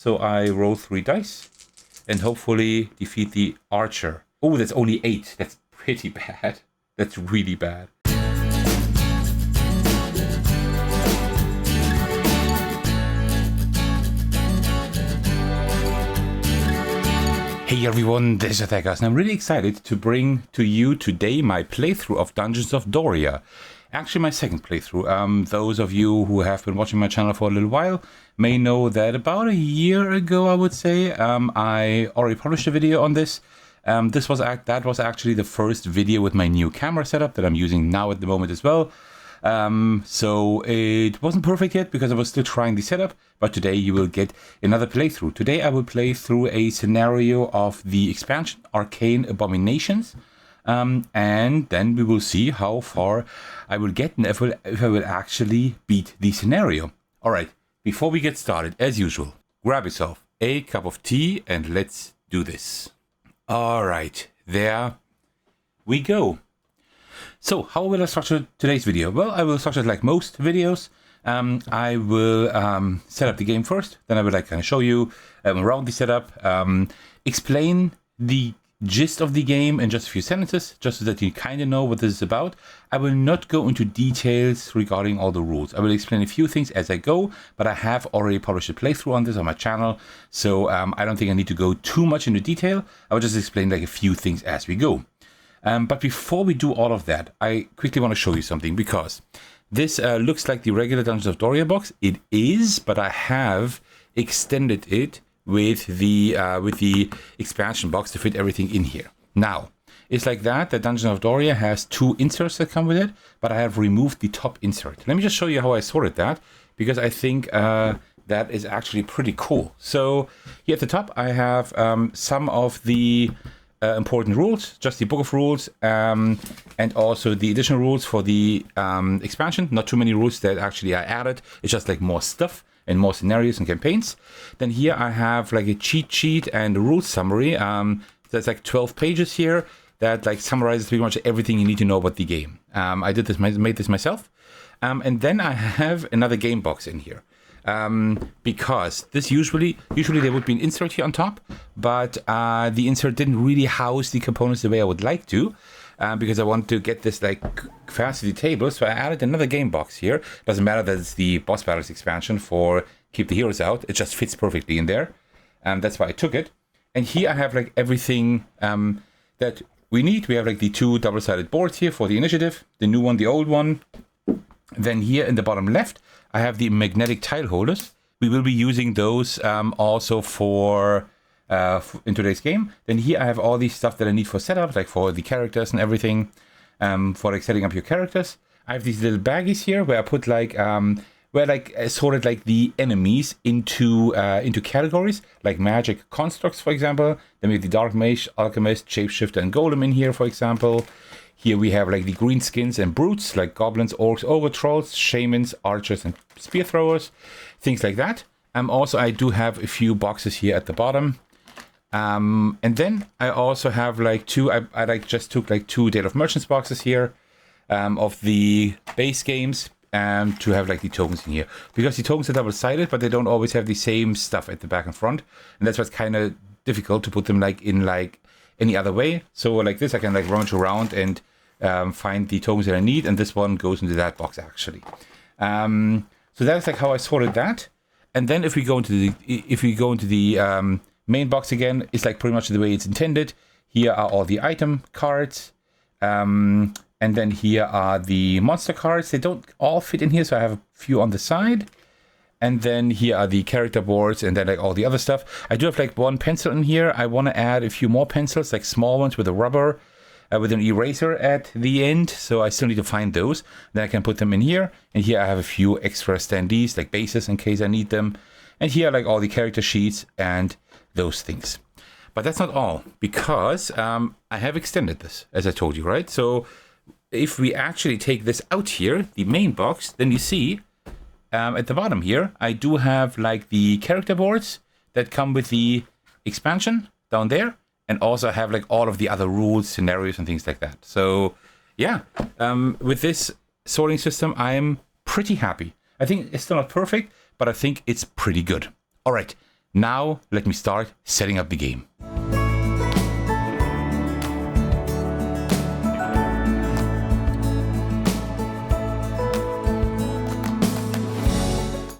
So I roll 3 dice and hopefully defeat the archer. Oh, that's only 8. That's pretty bad. That's really bad. Hey everyone, this is Thecos, and I'm really excited to bring to you today my playthrough of Dungeons of Doria. Actually, my second playthrough. Those of you who have been watching my channel for a little while may know that about a year ago, I would say, I already published a video on this. That was actually the first video with my new camera setup that I'm using now at the moment as well. So it wasn't perfect yet because I was still trying the setup, but today you will get another playthrough. Today I will play through a scenario of the expansion Arcane Abominations, and then we will see how far I will get and if I will actually beat the scenario. Alright, before we get started, as usual, grab yourself a cup of tea and let's do this. Alright, there we go. So, how will I structure today's video? Well, I will structure it like most videos. I will set up the game first, then I will kind of show you around the setup, explain the gist of the game in just a few sentences, just so that you kind of know what this is about. I will not go into details regarding all the rules. I will explain a few things as I go, but I have already published a playthrough on this on my channel, so I don't think I need to go too much into detail. I will just explain like a few things as we go. But before we do all of that, I quickly want to show you something, because this looks like the regular Dungeons of Doria box. It is, but I have extended it with the expansion box to fit everything in here. Now, it's like that Dungeons of Doria has 2 inserts that come with it, but I have removed the top insert. Let me just show you how I sorted that, because I think that is actually pretty cool. So here at the top, I have some of the important rules, just the book of rules, and also the additional rules for the expansion. Not too many rules that actually I added. It's just like more stuff and more scenarios and campaigns. Then here I have like a cheat sheet and a rules summary. That's like 12 pages here that like summarizes pretty much everything you need to know about the game. I made this myself. And then I have another game box in here. Because this usually there would be an insert here on top, but the insert didn't really house the components the way I would like to, because I want to get this like fast to the table. So I added another game box here. Doesn't matter that it's the boss battles expansion for Keep the Heroes Out. It just fits perfectly in there. That's why I took it. And here I have like everything that we need. We have like the 2 double-sided boards here for the initiative, the new one, the old one. Then here in the bottom left, I have the magnetic tile holders. We will be using those also for in today's game. Then here I have all the stuff that I need for setup, like for the characters and everything, for like setting up your characters. I have these little baggies here where I put like sorted like the enemies into categories, like magic constructs, for example. Then we have the dark mage, alchemist, shapeshifter, and golem in here, for example. Here we have like the green skins and brutes, like goblins, orcs, ogre trolls, shamans, archers, and spear throwers, things like that. Also, I do have a few boxes here at the bottom. And then I also have like 2, I like just took like 2 Date of Merchants boxes here of the base games to have like the tokens in here. Because the tokens are double-sided, but they don't always have the same stuff at the back and front. And that's what's kind of difficult to put them like in like any other way. So like this, I can like rummage around and find the tokens that I need, and this one goes into that box actually. So that's like how I sorted that. And then if we go into the main box again, it's like pretty much the way it's intended. Here are all the item cards, and then here are the monster cards. They don't all fit in here, so I have a few on the side. And then here are the character boards, and then like all the other stuff. I do have like 1 pencil in here. I want to add a few more pencils, like small ones with a rubber, with an eraser at the end. So I still need to find those. Then I can put them in here. And here I have a few extra standees, like bases in case I need them. And here are like all the character sheets and those things. But that's not all, because I have extended this, as I told you, right? So if we actually take this out here, the main box, then you see at the bottom here, I do have like the character boards that come with the expansion down there, and also have like all of the other rules, scenarios, and things like that. So yeah, with this sorting system, I'm pretty happy. I think it's still not perfect, but I think it's pretty good. All right, Now, let me start setting up the game.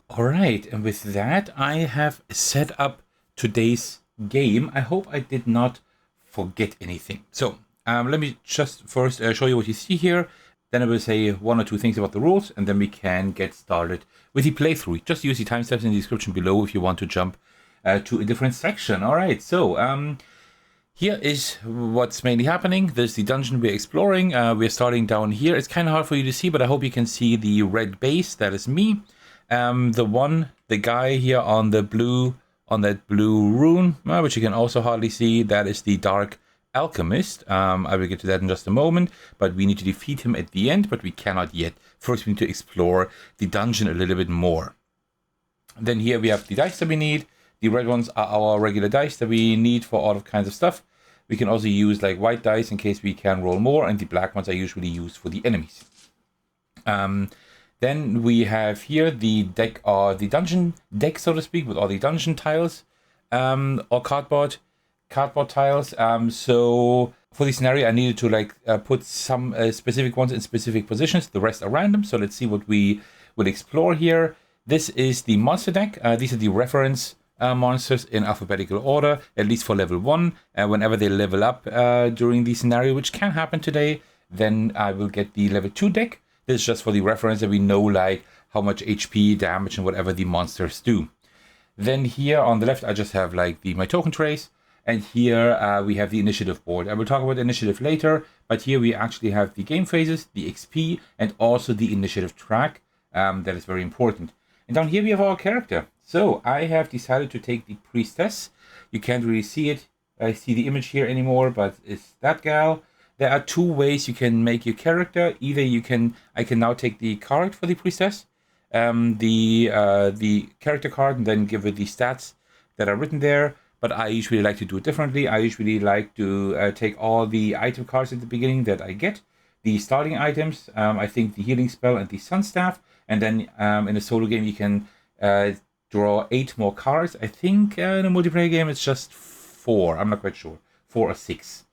Alright, and with that, I have set up today's game. I hope I did not forget anything. So, let me just first show you what you see here. Then I will say one or two things about the rules, and then we can get started with the playthrough. Just use the timestamps in the description below if you want to jump to a different section. Alright, so here is what's mainly happening. There's the dungeon we're exploring. We're starting down here. It's kind of hard for you to see, but I hope you can see the red base. That is me. The guy here on that blue rune, which you can also hardly see, that is the Dark Alchemist. I will get to that in just a moment, but we need to defeat him at the end, but we cannot yet. First, we need to explore the dungeon a little bit more. Then here we have the dice that we need. The red ones are our regular dice that we need for all kinds of stuff. We can also use like white dice in case we can roll more, and the black ones are usually used for the enemies. Then we have here the deck, or the dungeon deck, so to speak, with all the dungeon tiles, or cardboard tiles. So for this scenario, I needed to put some specific ones in specific positions. The rest are random. So let's see what we will explore here. This is the monster deck. These are the reference monsters in alphabetical order, at least for level 1. Whenever they level up during the scenario, which can happen today, then I will get the level 2 deck. This is just for the reference that we know like how much HP, damage, and whatever the monsters do. Then here on the left, I just have like my token trace. And here we have the initiative board. I will talk about initiative later, but here we actually have the game phases, the XP, and also the initiative track. That is very important. And down here we have our character. So I have decided to take the priestess. You can't really see it. I see the image here anymore, but it's that gal. There are two ways you can make your character. Either I can now take the card for the priestess, the character card, and then give it the stats that are written there. But I usually like to do it differently. I usually like to take all the item cards at the beginning that I get, the starting items, I think the healing spell and the sun staff, and then in a solo game you can draw 8 more cards. I think in a multiplayer game it's just 4. I'm not quite sure, 4 or 6.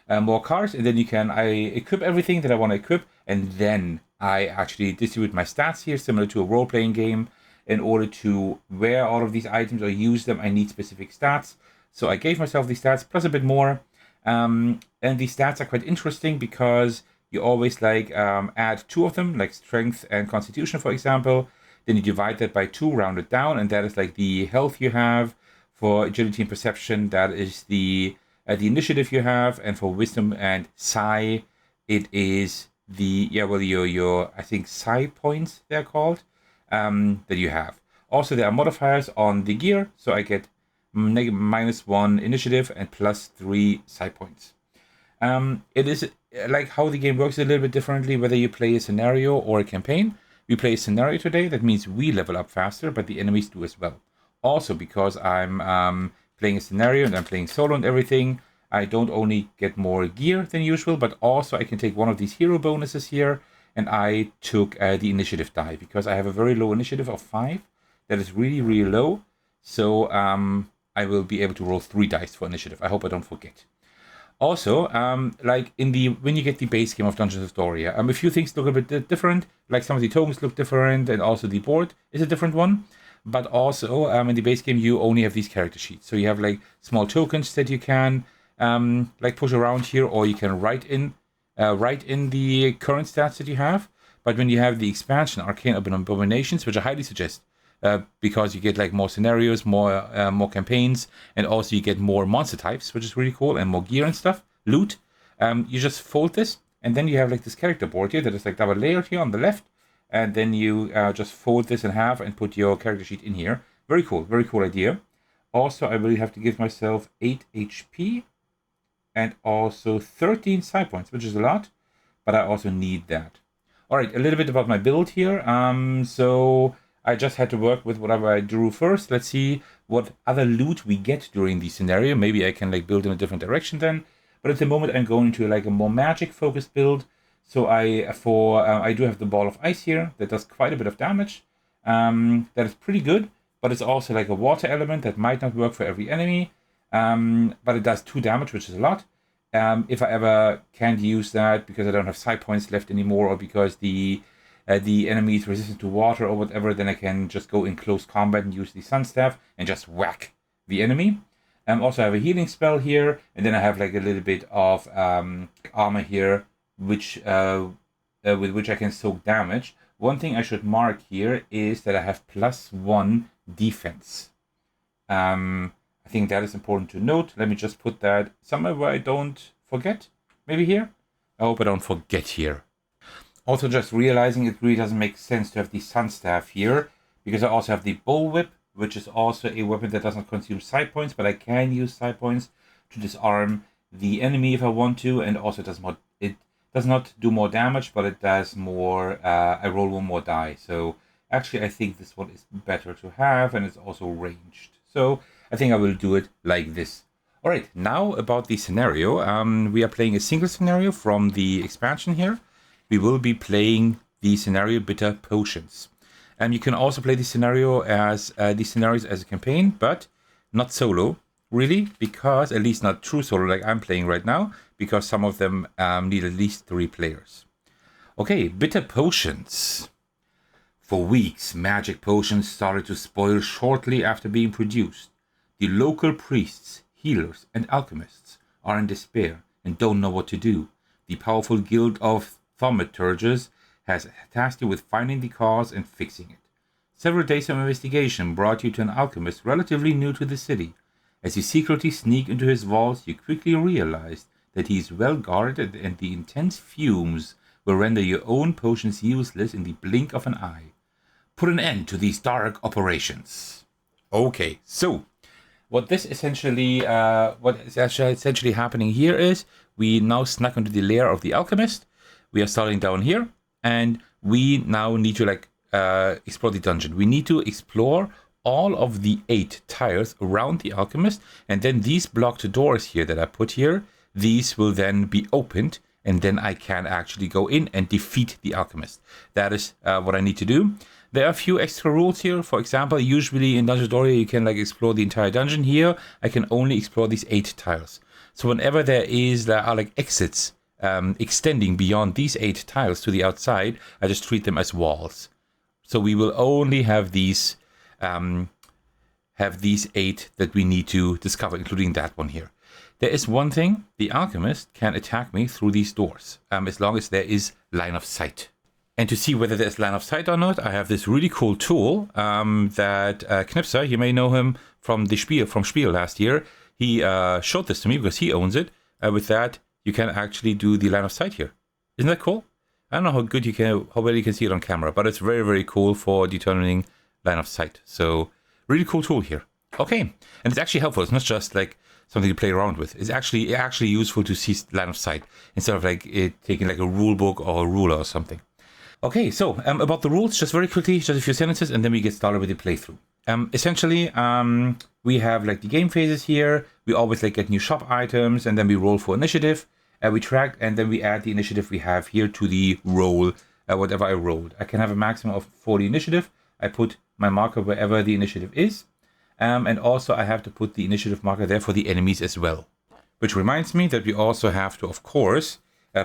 More cards, and then I equip everything that I want to equip, and then I actually distribute my stats here, similar to a role-playing game. In order to wear all of these items or use them, I need specific stats. So I gave myself these stats plus a bit more, and these stats are quite interesting because you always add 2 of them, like strength and constitution, for example. Then you divide that by 2, round it down, and that is like the health you have. For agility and perception, that is the initiative you have, and for wisdom and psi, it is your I think psi points they're called, that you have. Also, there are modifiers on the gear, so I get -1 initiative and +3 psi points. It is like how the game works a little bit differently, whether you play a scenario or a campaign. We play a scenario today, that means we level up faster, but the enemies do as well. Also, because I'm playing a scenario and I'm playing solo and everything, I don't only get more gear than usual, but also I can take one of these hero bonuses here, and I took the initiative die, because I have a very low initiative of 5. That is really, really low. So I will be able to roll 3 dice for initiative. I hope I don't forget. Also, when you get the base game of Dungeons of Doria, a few things look a bit different. Like some of the tokens look different, and also the board is a different one. But also, in the base game, you only have these character sheets. So you have like small tokens that you can push around here, or you can write in the current stats that you have. But when you have the expansion, Arcane Abominations, which I highly suggest, because you get like more scenarios, more campaigns, and also you get more monster types, which is really cool, and more gear and stuff, loot. You just fold this, and then you have like this character board here that is like double layered here on the left, and then you just fold this in half and put your character sheet in here. Very cool idea. Also, I will have to give myself 8 HP and also 13 psi points, which is a lot, but I also need that. All right, a little bit about my build here. So I just had to work with whatever I drew first. Let's see what other loot we get during the scenario. Maybe I can like build in a different direction then. But at the moment, I'm going to like a more magic-focused build. So I do have the ball of ice here that does quite a bit of damage. That is pretty good but it's also like a water element that might not work for every enemy, but it does 2 damage, which is a lot. If I ever can't use that because I don't have side points left anymore, or because the enemy is resistant to water or whatever, then I can just go in close combat and use the Sun Staff and just whack the enemy. Also, I have a healing spell here, and then I have like a little bit of armor here, which with which I can soak damage. One thing I should mark here is that I have +1 defense. I think that is important to note. Let me just put that somewhere where I don't forget. Maybe here? I hope I don't forget here. Also, just realizing it really doesn't make sense to have the Sun Staff here, because I also have the Bullwhip, which is also a weapon that doesn't consume side points, but I can use side points to disarm the enemy if I want to, and also it does not do more damage, but it does more, I roll 1 more die. So actually I think this one is better to have, and it's also ranged. So I think I will do it like this. Alright, now about the scenario. We are playing a single scenario from the expansion here. We will be playing the scenario Bitter Potions. And you can also play the scenario as these scenarios as a campaign, but not solo, really, because at least not true solo like I'm playing right now, because some of them need at least 3 players. Okay, Bitter Potions. For weeks, magic potions started to spoil shortly after being produced. The local priests, healers, and alchemists are in despair and don't know what to do. The powerful guild of thaumaturges has tasked you with finding the cause and fixing it. Several days of investigation brought you to an alchemist relatively new to the city. As you secretly sneak into his vaults, you quickly realize that he is well guarded, and the intense fumes will render your own potions useless in the blink of an eye. Put an end to these dark operations. Okay, so what is essentially happening here is we now snuck into the lair of the alchemist. We are starting down here, and we now need to explore the dungeon. We need to explore all of the 8 tiles around the alchemist, and then these blocked doors here that I put here, these will then be opened, and then I can actually go in and defeat the alchemist. That is what I need to do. There are a few extra rules here. For example, usually in Dungeons of Doria you can explore the entire dungeon. Here I can only explore these 8 tiles. So whenever there are exits extending beyond these 8 tiles to the outside, I just treat them as walls. So we will only have these 8 that we need to discover, including that one here. There is one thing: the alchemist can attack me through these doors, as long as there is line of sight. And to see whether there's line of sight or not, I have this really cool tool that Knipser, you may know him from Spiel last year. He showed this to me because he owns it. With that, you can actually do the line of sight here. Isn't that cool? I don't know how well you can see it on camera, but it's very, very cool for determining line of sight. So really cool tool here. Okay, and it's actually helpful. It's not just something to play around with. It's actually useful to see line of sight instead of it taking a rule book or a ruler or something. Okay, so about the rules, just very quickly, just a few sentences, and then we get started with the playthrough. Essentially, we have the game phases here. We always get new shop items, and then we roll for initiative. We track, and then we add the initiative we have here to the roll, whatever I rolled. I can have a maximum of 40 initiative. I put my marker wherever the initiative is. And also I have to put the initiative marker there for the enemies as well. Which reminds me that we also have to, of course,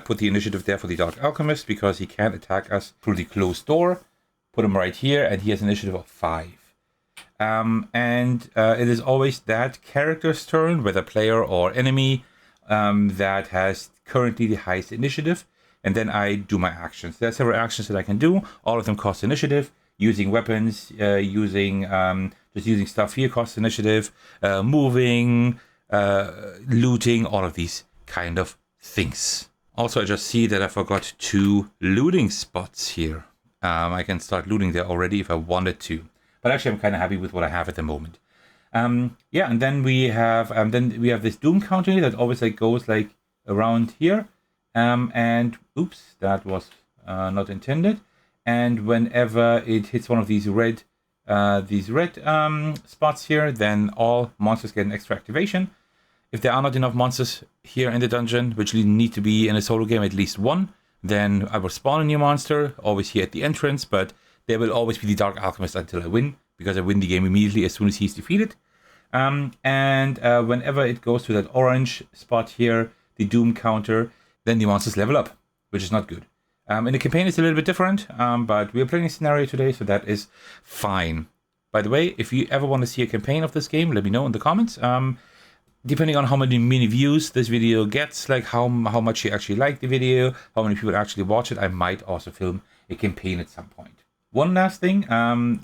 put the initiative there for the Dark Alchemist, because he can attack us through the closed door. Put him right here, and he has an initiative of 5. It is always that character's turn, whether player or enemy, that has currently the highest initiative. And then I do my actions. There are several actions that I can do. All of them cost initiative. Using weapons, just using stuff here costs initiative. Moving, looting, all of these kind of things. Also, I just see that I forgot 2 looting spots here. I can start looting there already if I wanted to. But actually, I'm kind of happy with what I have at the moment. And then we have this doom counter that always goes around here. And oops, that was not intended. And whenever it hits one of these red spots here, then all monsters get an extra activation. If there are not enough monsters here in the dungeon, which need to be in a solo game at least 1, then I will spawn a new monster, always here at the entrance, but there will always be the Dark Alchemist until I win, because I win the game immediately as soon as he's defeated. Whenever it goes to that orange spot here, the Doom counter, then the monsters level up, which is not good. In the campaign, it's a little bit different, but we are playing a scenario today, so that is fine. By the way, if you ever want to see a campaign of this game, let me know in the comments. Depending on how many views this video gets, like how much you actually like the video, how many people actually watch it, I might also film a campaign at some point. One last thing,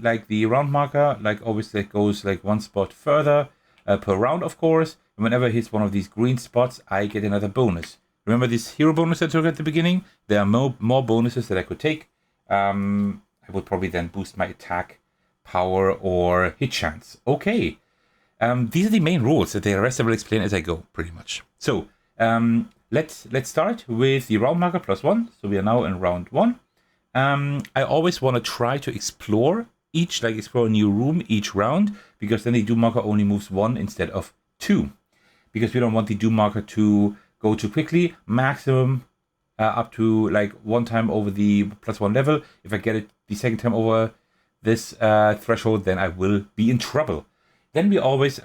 like the round marker, like always that goes like one spot further per round, of course. And whenever it hits one of these green spots, I get another bonus. Remember this hero bonus I took at the beginning? There are more bonuses that I could take. I would probably then boost my attack, power, or hit chance. Okay. These are the main rules. The rest I will explain as I go, pretty much. So, let's start with the round marker +1. So we are now in round 1. I always want to try to explore explore a new room each round, because then the Doom marker only moves 1 instead of 2. Because we don't want the Doom marker to go too quickly. Maximum up to like 1 time over the +1 level. If I get it the second time over this threshold, then I will be in trouble. Then we always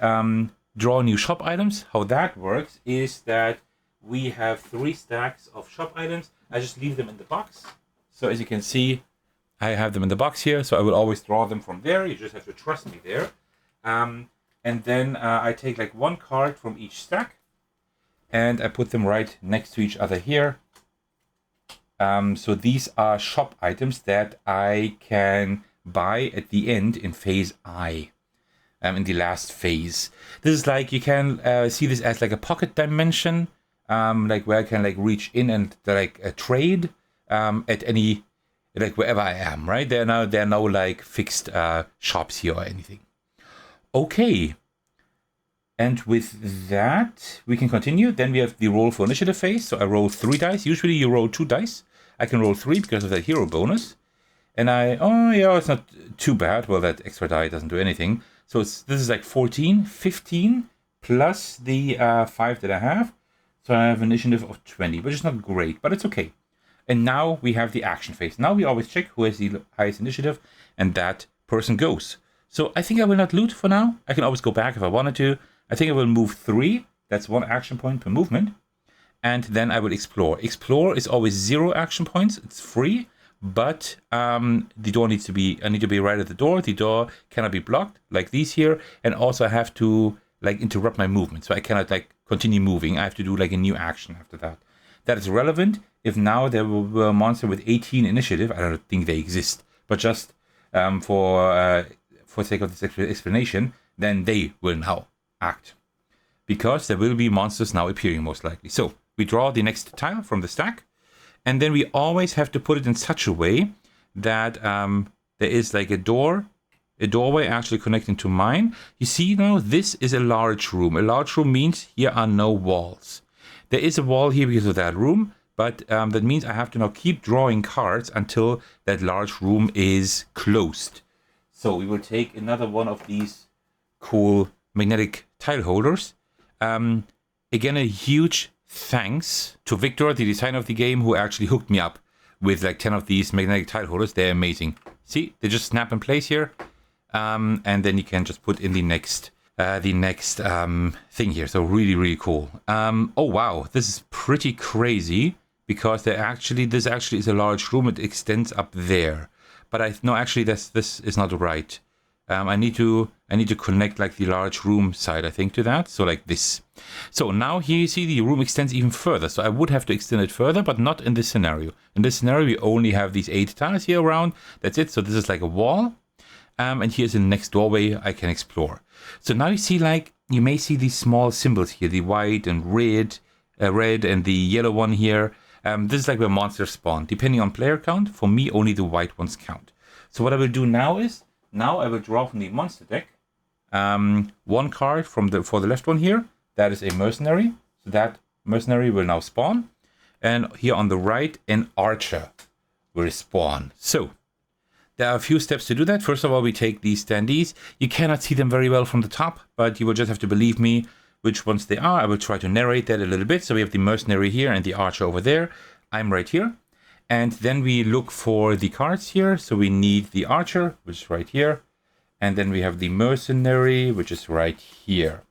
draw new shop items. How that works is that we have 3 stacks of shop items. I just leave them in the box. So as you can see, I have them in the box here. So I will always draw them from there. You just have to trust me there. And then I take like 1 card from each stack, and I put them right next to each other here. So these are shop items that I can buy at the end in phase I. In the last phase. This is like, you can see this as like a pocket dimension, like where I can like reach in and like trade at any, like wherever I am, right? There are no like fixed shops here or anything. Okay. And with that, we can continue. Then we have the roll for initiative phase. So I roll 3 dice. Usually you roll 2 dice. I can roll 3 because of that hero bonus. And it's not too bad. Well, that extra die doesn't do anything. So this is like 14, 15 plus the 5 that I have. So I have an initiative of 20, which is not great, but it's okay. And now we have the action phase. Now we always check who has the highest initiative, and that person goes. So I think I will not loot for now. I can always go back if I wanted to. I think I will move 3. That's 1 action point per movement. And then I will explore. Explore is always 0 action points. It's free. But the door needs to be, I need to be right at the door. The door cannot be blocked like these here. And also I have to like interrupt my movement. So I cannot like continue moving. I have to do like a new action after that. That is relevant if now there were a monster with 18 initiative. I don't think they exist. But just for sake of this explanation, then they will now act. Because there will be monsters now appearing most likely. So we draw the next tile from the stack. And then we always have to put it in such a way that there is like a doorway actually connecting to mine. You see now, this is a large room. A large room means here are no walls. There is a wall here because of that room, but that means I have to now keep drawing cards until that large room is closed. So we will take another one of these cool magnetic tile holders. Again, a huge thanks to Viktor, the designer of the game, who actually hooked me up with like 10 of these magnetic tile holders. They're amazing. See, they just snap in place here. And then you can just put in the next thing here. So really, really cool. Oh, wow. This is pretty crazy because this actually is a large room. It extends up there. But actually this is not right. I need to connect like the large room side, I think, to that. So like this. So now here you see the room extends even further. So I would have to extend it further, but not in this scenario. In this scenario, we only have these 8 tiles here around. That's it. So this is like a wall. And here's the next doorway I can explore. So now you see, like, you may see these small symbols here, the white and red and the yellow one here. This is like where monsters spawn. Depending on player count, for me, only the white ones count. So what I will do now is, I will draw from the monster deck 1 card for the left one here. That is a mercenary. So that mercenary will now spawn. And here on the right, an archer will spawn. So there are a few steps to do that. First of all, we take these standees. You cannot see them very well from the top, but you will just have to believe me which ones they are. I will try to narrate that a little bit. So we have the mercenary here and the archer over there. I'm right here. And then we look for the cards here. So we need the archer, which is right here. And then we have the mercenary, which is right here.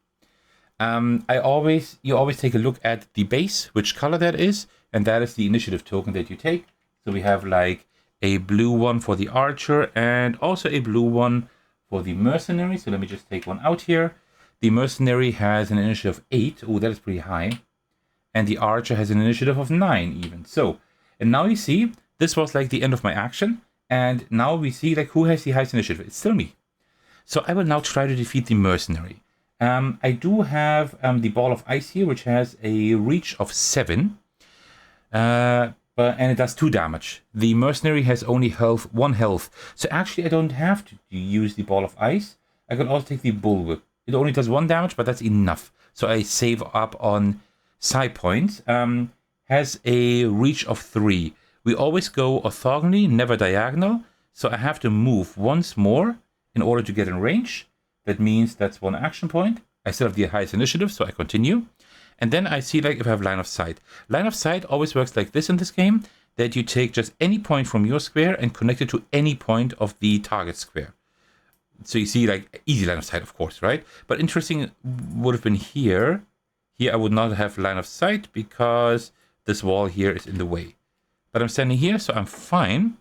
You always take a look at the base, which color that is, and that is the initiative token that you take. So we have like a blue one for the archer and also a blue one for the mercenary. So let me just take one out here. The mercenary has an initiative of 8. Oh, that is pretty high. And the archer has an initiative of 9 even. So, and now you see, this was like the end of my action. And now we see like who has the highest initiative. It's still me. So I will now try to defeat the mercenary. I do have the ball of ice here, which has a reach of 7. And it does 2 damage. The mercenary has only 1 health. So actually I don't have to use the ball of ice. I can also take the bullwhip. It only does 1 damage, but that's enough. So I save up on psi points. Has a reach of 3. We always go orthogonally, never diagonal. So I have to move once more in order to get in range. That means that's 1 action point. I still have the highest initiative, so I continue. And then I see like if I have line of sight. Line of sight always works like this in this game, that you take just any point from your square and connect it to any point of the target square. So you see like easy line of sight, of course, right? But interesting would have been here. Here I would not have line of sight because this wall here is in the way. But I'm standing here, so I'm fine.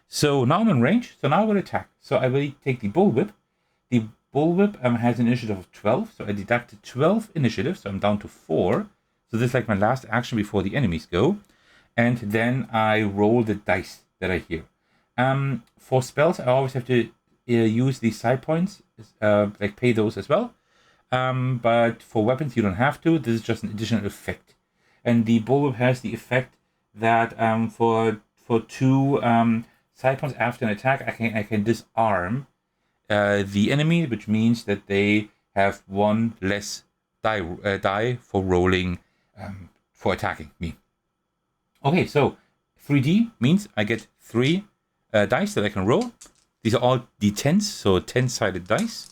So now I'm in range, so now I will attack. So I will take the bullwhip. The bullwhip has an initiative of 12, so I deducted 12 initiative, so I'm down to 4. So this is like my last action before the enemies go. And then I roll the dice that I hear. For spells, I always have to use these side points, like pay those as well. But for weapons, you don't have to. This is just an additional effect. And the bullwhip has the effect that for 2 side points after an attack, I can disarm the enemy, which means that they have 1 less die for rolling, for attacking me. Okay, so 3D means I get 3 dice that I can roll. These are all d10s, so 10-sided dice.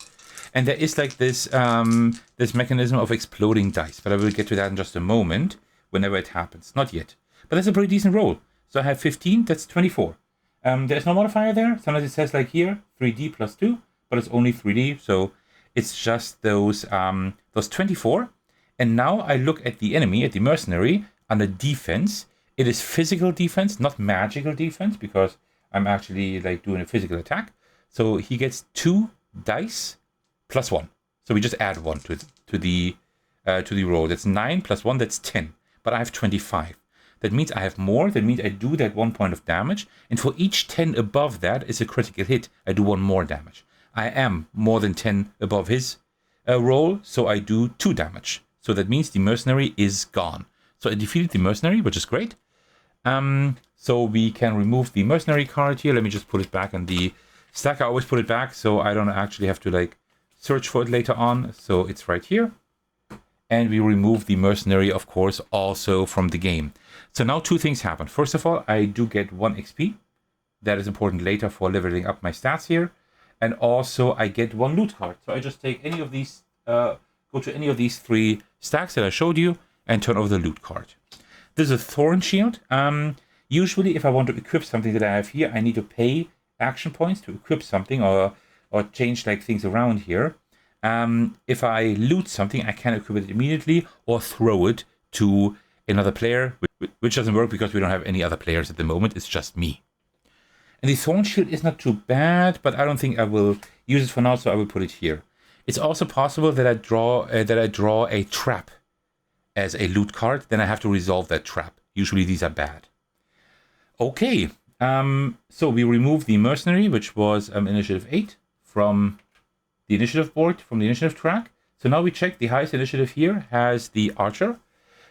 And there is like this this mechanism of exploding dice, but I will get to that in just a moment, whenever it happens. Not yet. But that's a pretty decent roll. So I have 15, that's 24. There's no modifier there. Sometimes it says like here, 3D plus 2, but it's only 3D, so it's just those 24. And now I look at the enemy, at the mercenary, under defense. It is physical defense, not magical defense, because I'm actually like doing a physical attack. So he gets 2 dice plus 1. So we just add 1 to the roll. That's 9 plus 1, that's 10. But I have 25. That means I have more. That means I do that 1 point of damage. And for each 10 above that is a critical hit. I do 1 more damage. I am more than 10 above his roll, so I do 2 damage. So that means the mercenary is gone. So I defeated the mercenary, which is great. So we can remove the mercenary card here. Let me just put it back in the stack. I always put it back so I don't actually have to like search for it later on. So it's right here. And we remove the mercenary, of course, also from the game. So now 2 things happen. First of all, I do get 1 XP. That is important later for leveling up my stats here. And also I get 1 loot card. So I just take any of these, go to any of these 3 stacks that I showed you and turn over the loot card. This is a Thorn Shield. Usually if I want to equip something that I have here, I need to pay action points to equip something or change like things around here. If I loot something, I can equip it immediately or throw it to another player, which doesn't work because we don't have any other players at the moment. It's just me. And the Thorn Shield is not too bad, but I don't think I will use it for now, so I will put it here. It's also possible that I draw a trap as a loot card. Then I have to resolve that trap. Usually these are bad. Okay, so we remove the mercenary, which was initiative 8 from the initiative board, from the initiative track. So now we check the highest initiative here has the archer.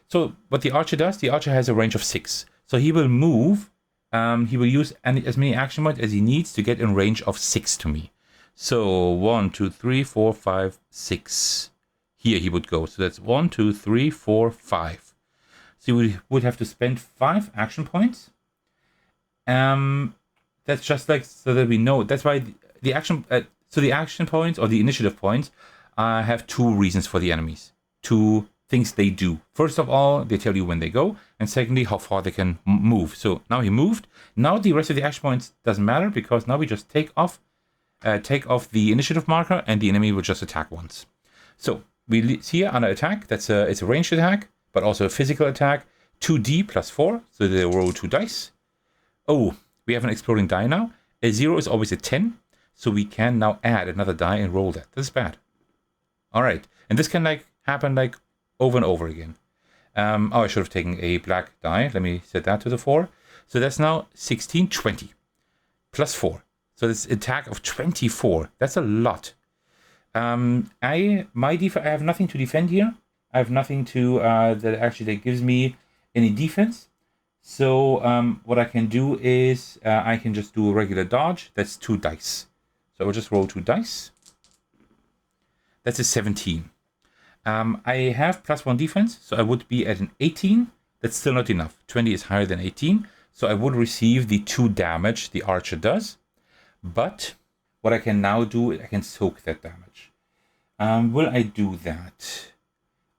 So what the archer does, the archer has a range of 6. So he will move, he will use as many action points as he needs to get in range of 6 to me. So 1, 2, 3, 4, 5, 6. Here he would go. So that's 1, 2, 3, 4, 5. So we would have to spend 5 action points. That's just like so that we know. That's why the action. So the action points or the initiative points have 2 reasons for the enemies. 2 things they do. First of all, they tell you when they go, and secondly, how far they can move. So now he moved. Now the rest of the action points doesn't matter because now we just take off take off the initiative marker, and the enemy will just attack once. So we see here under attack, it's a ranged attack, but also a physical attack. 2d plus 4, so they roll 2 dice. Oh, we have an exploding die now. A 0 is always a 10, so we can now add another die and roll that. This is bad. All right, and this can like happen like over and over again. Oh, I should have taken a black die. Let me set that to the 4. So that's now 16, 20 plus 4. So it's attack of 24. That's a lot. I have nothing to defend here. I have nothing to that gives me any defense. So what I can do is I can just do a regular dodge. That's 2 dice. So I will just roll 2 dice. That's a 17. I have +1 defense, so I would be at an 18. That's still not enough. 20 is higher than 18. So I would receive the 2 damage the archer does. But what I can now do, I can soak that damage. Will I do that?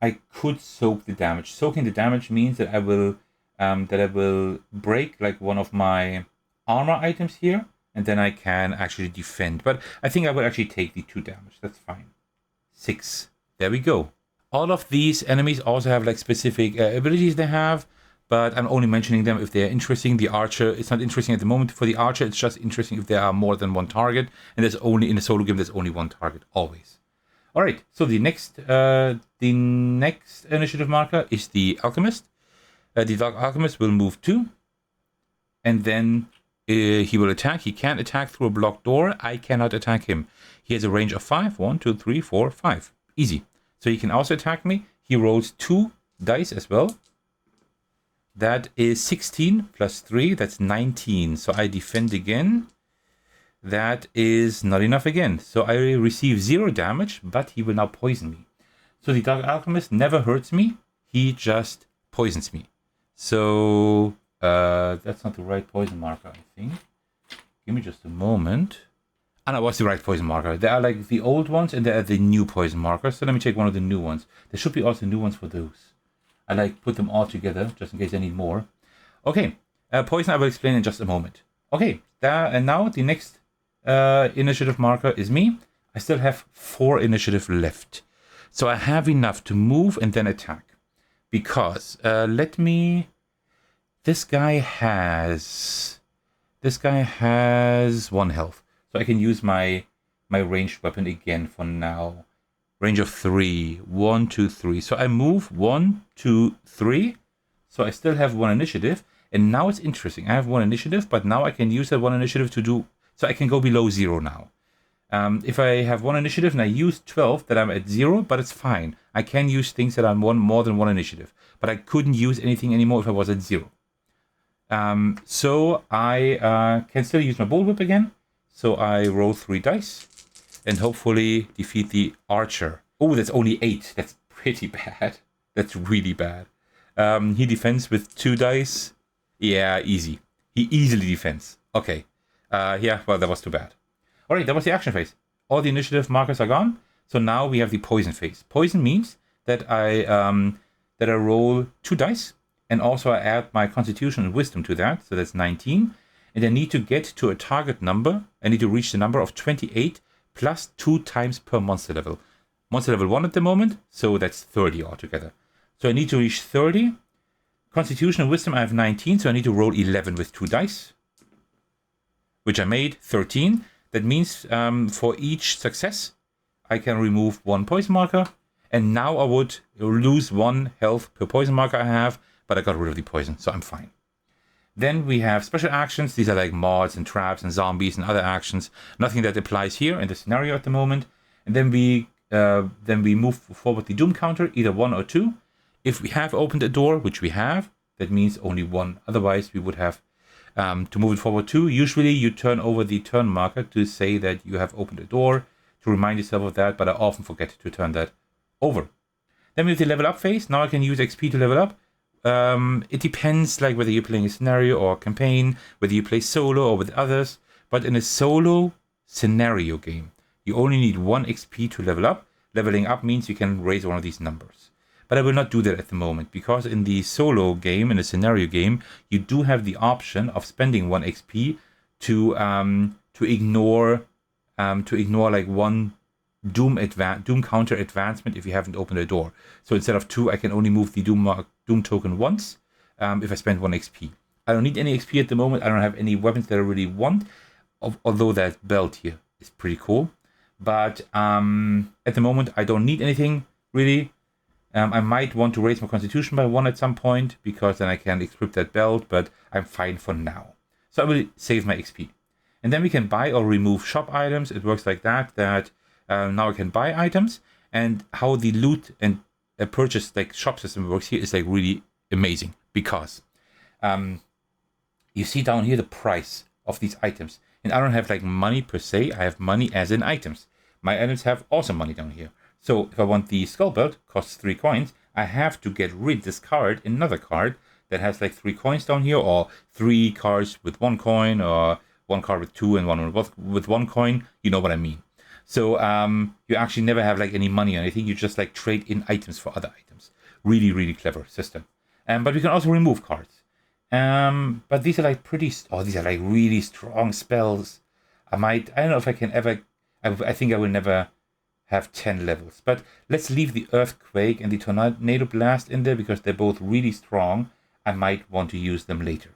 I could soak the damage. Soaking the damage means that I will break like one of my armor items here, and then I can actually defend. But I think I will actually take the 2 damage. That's fine. 6. There we go. All of these enemies also have like specific abilities they have, but I'm only mentioning them if they're interesting. The archer, it's not interesting at the moment for the archer. It's just interesting if there are more than one target, and there's only in a solo game there's only one target always. All right. So the next initiative marker is the alchemist. The dark alchemist will move 2, and then he will attack. He can't attack through a blocked door. I cannot attack him. He has a range of 5. 1, 2, 3, 4, 5. Easy. So he can also attack me. He rolls 2 dice as well. That is 16 plus 3. That's 19. So I defend again. That is not enough again. So I receive 0 damage, but he will now poison me. So the Dark Alchemist never hurts me. He just poisons me. So that's not the right poison marker, I think. Give me just a moment. Ah, no, what's the right poison marker? There are like the old ones and there are the new poison markers. So let me check one of the new ones. There should be also new ones for those. I like put them all together just in case I need more. Okay, poison I will explain in just a moment. Okay, and now the next initiative marker is me. I still have 4 initiative left. So I have enough to move and then attack. Because, this guy has 1 health. So I can use my ranged weapon again for now. Range of 3. 1, 2, 3. So I move 1, 2, 3. So I still have 1 initiative. And now it's interesting. I have 1 initiative, but now I can use that 1 initiative to do... So I can go below 0 now. If I have 1 initiative and I use 12, then I'm at 0, but it's fine. I can use things that are more than 1 initiative. But I couldn't use anything anymore if I was at 0. So I can still use my bullwhip again. So I roll 3 dice and hopefully defeat the archer. Oh, that's only 8. That's pretty bad. That's really bad. He defends with 2 dice. Yeah, easy. He easily defends. Okay. Yeah, well, that was too bad. All right, that was the action phase. All the initiative markers are gone. So now we have the poison phase. Poison means that I roll 2 dice, and also I add my constitution and wisdom to that. So that's 19. And I need to get to a target number. I need to reach the number of 28 plus 2 times per monster level. Monster level 1 at the moment, so that's 30 altogether. So I need to reach 30. Constitution and wisdom, I have 19, so I need to roll 11 with 2 dice, which I made 13. That means for each success, I can remove 1 poison marker. And now I would lose 1 health per poison marker I have, but I got rid of the poison, so I'm fine. Then we have special actions. These are like mods and traps and zombies and other actions. Nothing that applies here in the scenario at the moment. And then we move forward the doom counter, either 1 or 2. If we have opened a door, which we have, that means only 1. Otherwise, we would have to move it forward 2. Usually, you turn over the turn marker to say that you have opened a door, to remind yourself of that, but I often forget to turn that over. Then we have the level up phase. Now I can use XP to level up. It depends like whether you're playing a scenario or a campaign, whether you play solo or with others. But in a solo scenario game, you only need 1 XP to level up. Leveling up means you can raise one of these numbers. But I will not do that at the moment, because in the solo game, in a scenario game, you do have the option of spending 1 XP to ignore to ignore like one Doom counter advancement if you haven't opened a door. So instead of 2, I can only move the Doom token once if I spend 1 XP. I don't need any XP at the moment. I don't have any weapons that I really want, although that belt here is pretty cool. But at the moment, I don't need anything really. I might want to raise my constitution by 1 at some point, because then I can equip that belt, but I'm fine for now. So I will save my XP. And then we can buy or remove shop items. It works like that now I can buy items. And how the loot and purchase like shop system works here is like really amazing, because you see down here the price of these items. And I don't have like money per se, I have money as in items. My items have also money down here. So if I want the skull belt, costs 3 coins, I have to discard another card that has like 3 coins down here, or 3 cards with 1 coin, or 1 card with 2 and 1 with 1 coin. You know what I mean. So you actually never have like any money or anything. You just like trade in items for other items. Really, really clever system. But we can also remove cards. But these are like these are like really strong spells. I don't know if I can ever, I think I will never have 10 levels. But let's leave the Earthquake and the Tornado Blast in there, because they're both really strong. I might want to use them later.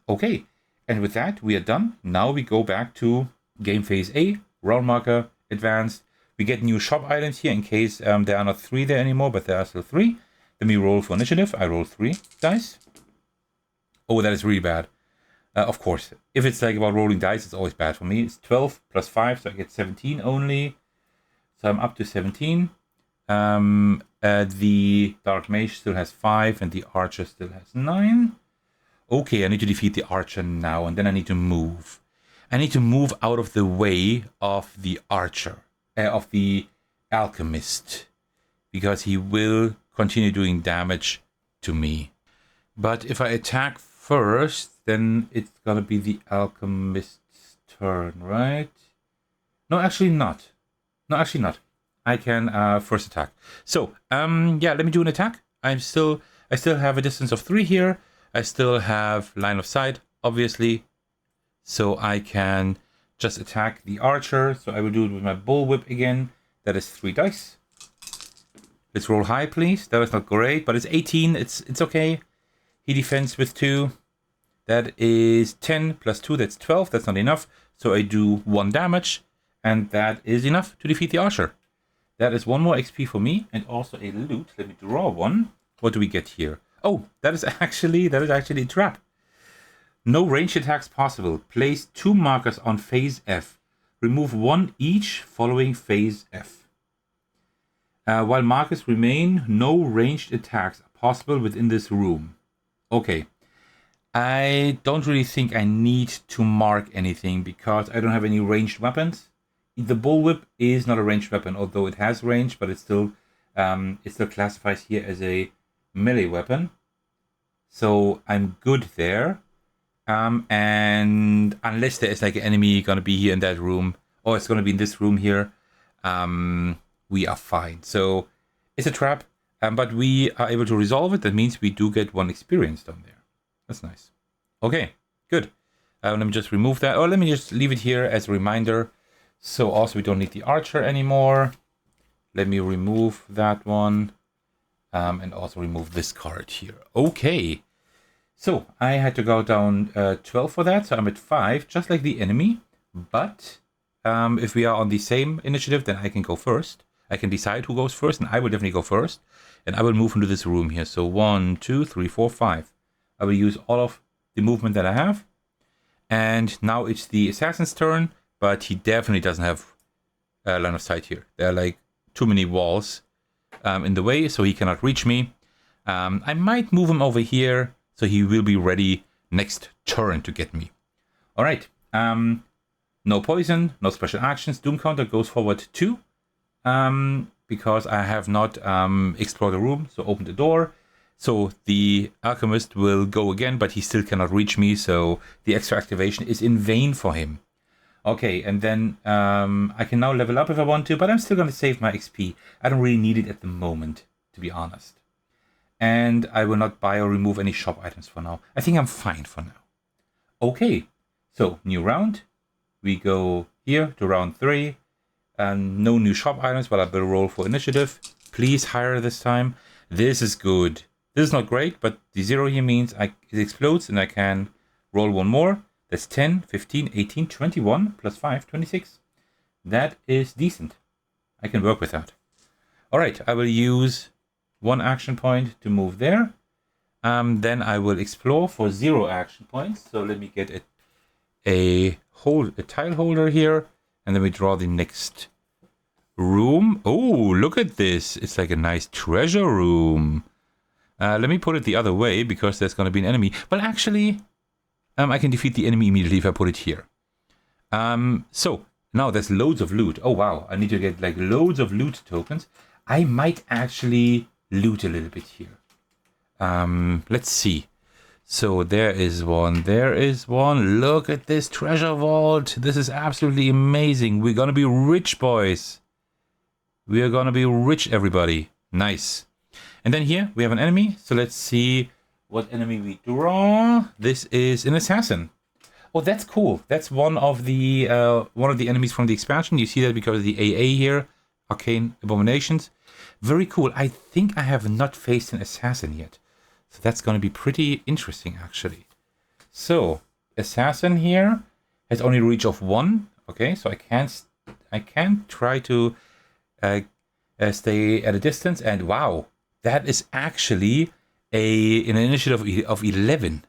Okay, and with that, we are done. Now we go back to Game Phase A, Round Marker, Advanced. We get new shop items here in case there are not 3 there anymore, but there are still 3. Then we roll for initiative. I roll 3 dice. Oh, that is really bad. Of course, if it's like about rolling dice, it's always bad for me. It's 12 plus 5, so I get 17 only. So I'm up to 17. The Dark Mage still has 5, and the Archer still has 9. Okay, I need to defeat the Archer now, and then I need to move. I need to move out of the way of the Archer, of the Alchemist, because he will continue doing damage to me. But if I attack first, then it's gonna be the Alchemist's turn, right? No, actually not. I can first attack. So, yeah, let me do an attack. I still have a distance of 3 here. I still have line of sight, obviously. So I can just attack the Archer. So I will do it with my Bullwhip again. That is 3 dice. Let's roll high, please. That was not great, but it's 18. It's okay. He defends with 2. That is 10 plus 2. That's 12. That's not enough. So I do 1 damage. And that is enough to defeat the Archer. That is 1 more XP for me. And also a loot. Let me draw 1. What do we get here? Oh, that is actually a trap. No ranged attacks possible. Place 2 markers on phase F. Remove 1 each following phase F. While markers remain, no ranged attacks are possible within this room. Okay. I don't really think I need to mark anything because I don't have any ranged weapons. The Bullwhip is not a ranged weapon, although it has range, but it still classifies here as a melee weapon. So I'm good there. And unless there is like an enemy gonna be here in that room, or it's gonna be in this room here, we are fine. So it's a trap, but we are able to resolve it. That means we do get 1 experience down there. That's nice. Okay, good. Let me just remove that. Or let me just leave it here as a reminder. So also we don't need the Archer anymore. Let me remove that one. And also remove this card here. Okay. So I had to go down 12 for that. So I'm at 5, just like the enemy. But if we are on the same initiative, then I can go first. I can decide who goes first, and I will definitely go first. And I will move into this room here. So 1, 2, 3, 4, 5. I will use all of the movement that I have. And now it's the assassin's turn, but he definitely doesn't have line of sight here. There are like too many walls in the way, so he cannot reach me. I might move him over here, so he will be ready next turn to get me. All right. No poison, no special actions. Doom counter goes forward 2. Because I have not explored the room, so open the door. So the Alchemist will go again, but he still cannot reach me, so the extra activation is in vain for him. Okay, and then I can now level up if I want to, but I'm still going to save my XP. I don't really need it at the moment, to be honest. And I will not buy or remove any shop items for now. I think I'm fine for now. Okay, so new round. we go here to round 3. And no new shop items, but I will roll for initiative. Please hire this time. This is good. This is not great, but the 0 here means it explodes and I can roll one more. That's 10, 15, 18, 21, plus 5, 26. That is decent. I can work with that. All right, I will use 1 action point to move there. Then I will explore for 0 action points. So let me get a tile holder here. And then we draw the next room. Oh, look at this. It's like a nice treasure room. Let me put it the other way because there's going to be an enemy. Well, actually, I can defeat the enemy immediately if I put it here. So now there's loads of loot. Oh, wow. I need to get like loads of loot tokens. I might actually loot a little bit here. Let's see. So there is one. There is one. Look at this treasure vault. This is absolutely amazing. We're going to be rich, boys. We are going to be rich, everybody. Nice. And then here we have an enemy. So let's see what enemy we draw. This is an assassin. Oh, that's cool. That's one of the enemies from the expansion. You see that because of the AA here. Arcane Abominations. Very cool. I think I have not faced an assassin yet. So that's going to be pretty interesting, actually. So, assassin here has only a reach of 1. Okay, so I can't try to stay at a distance. And wow, that is actually an initiative of 11.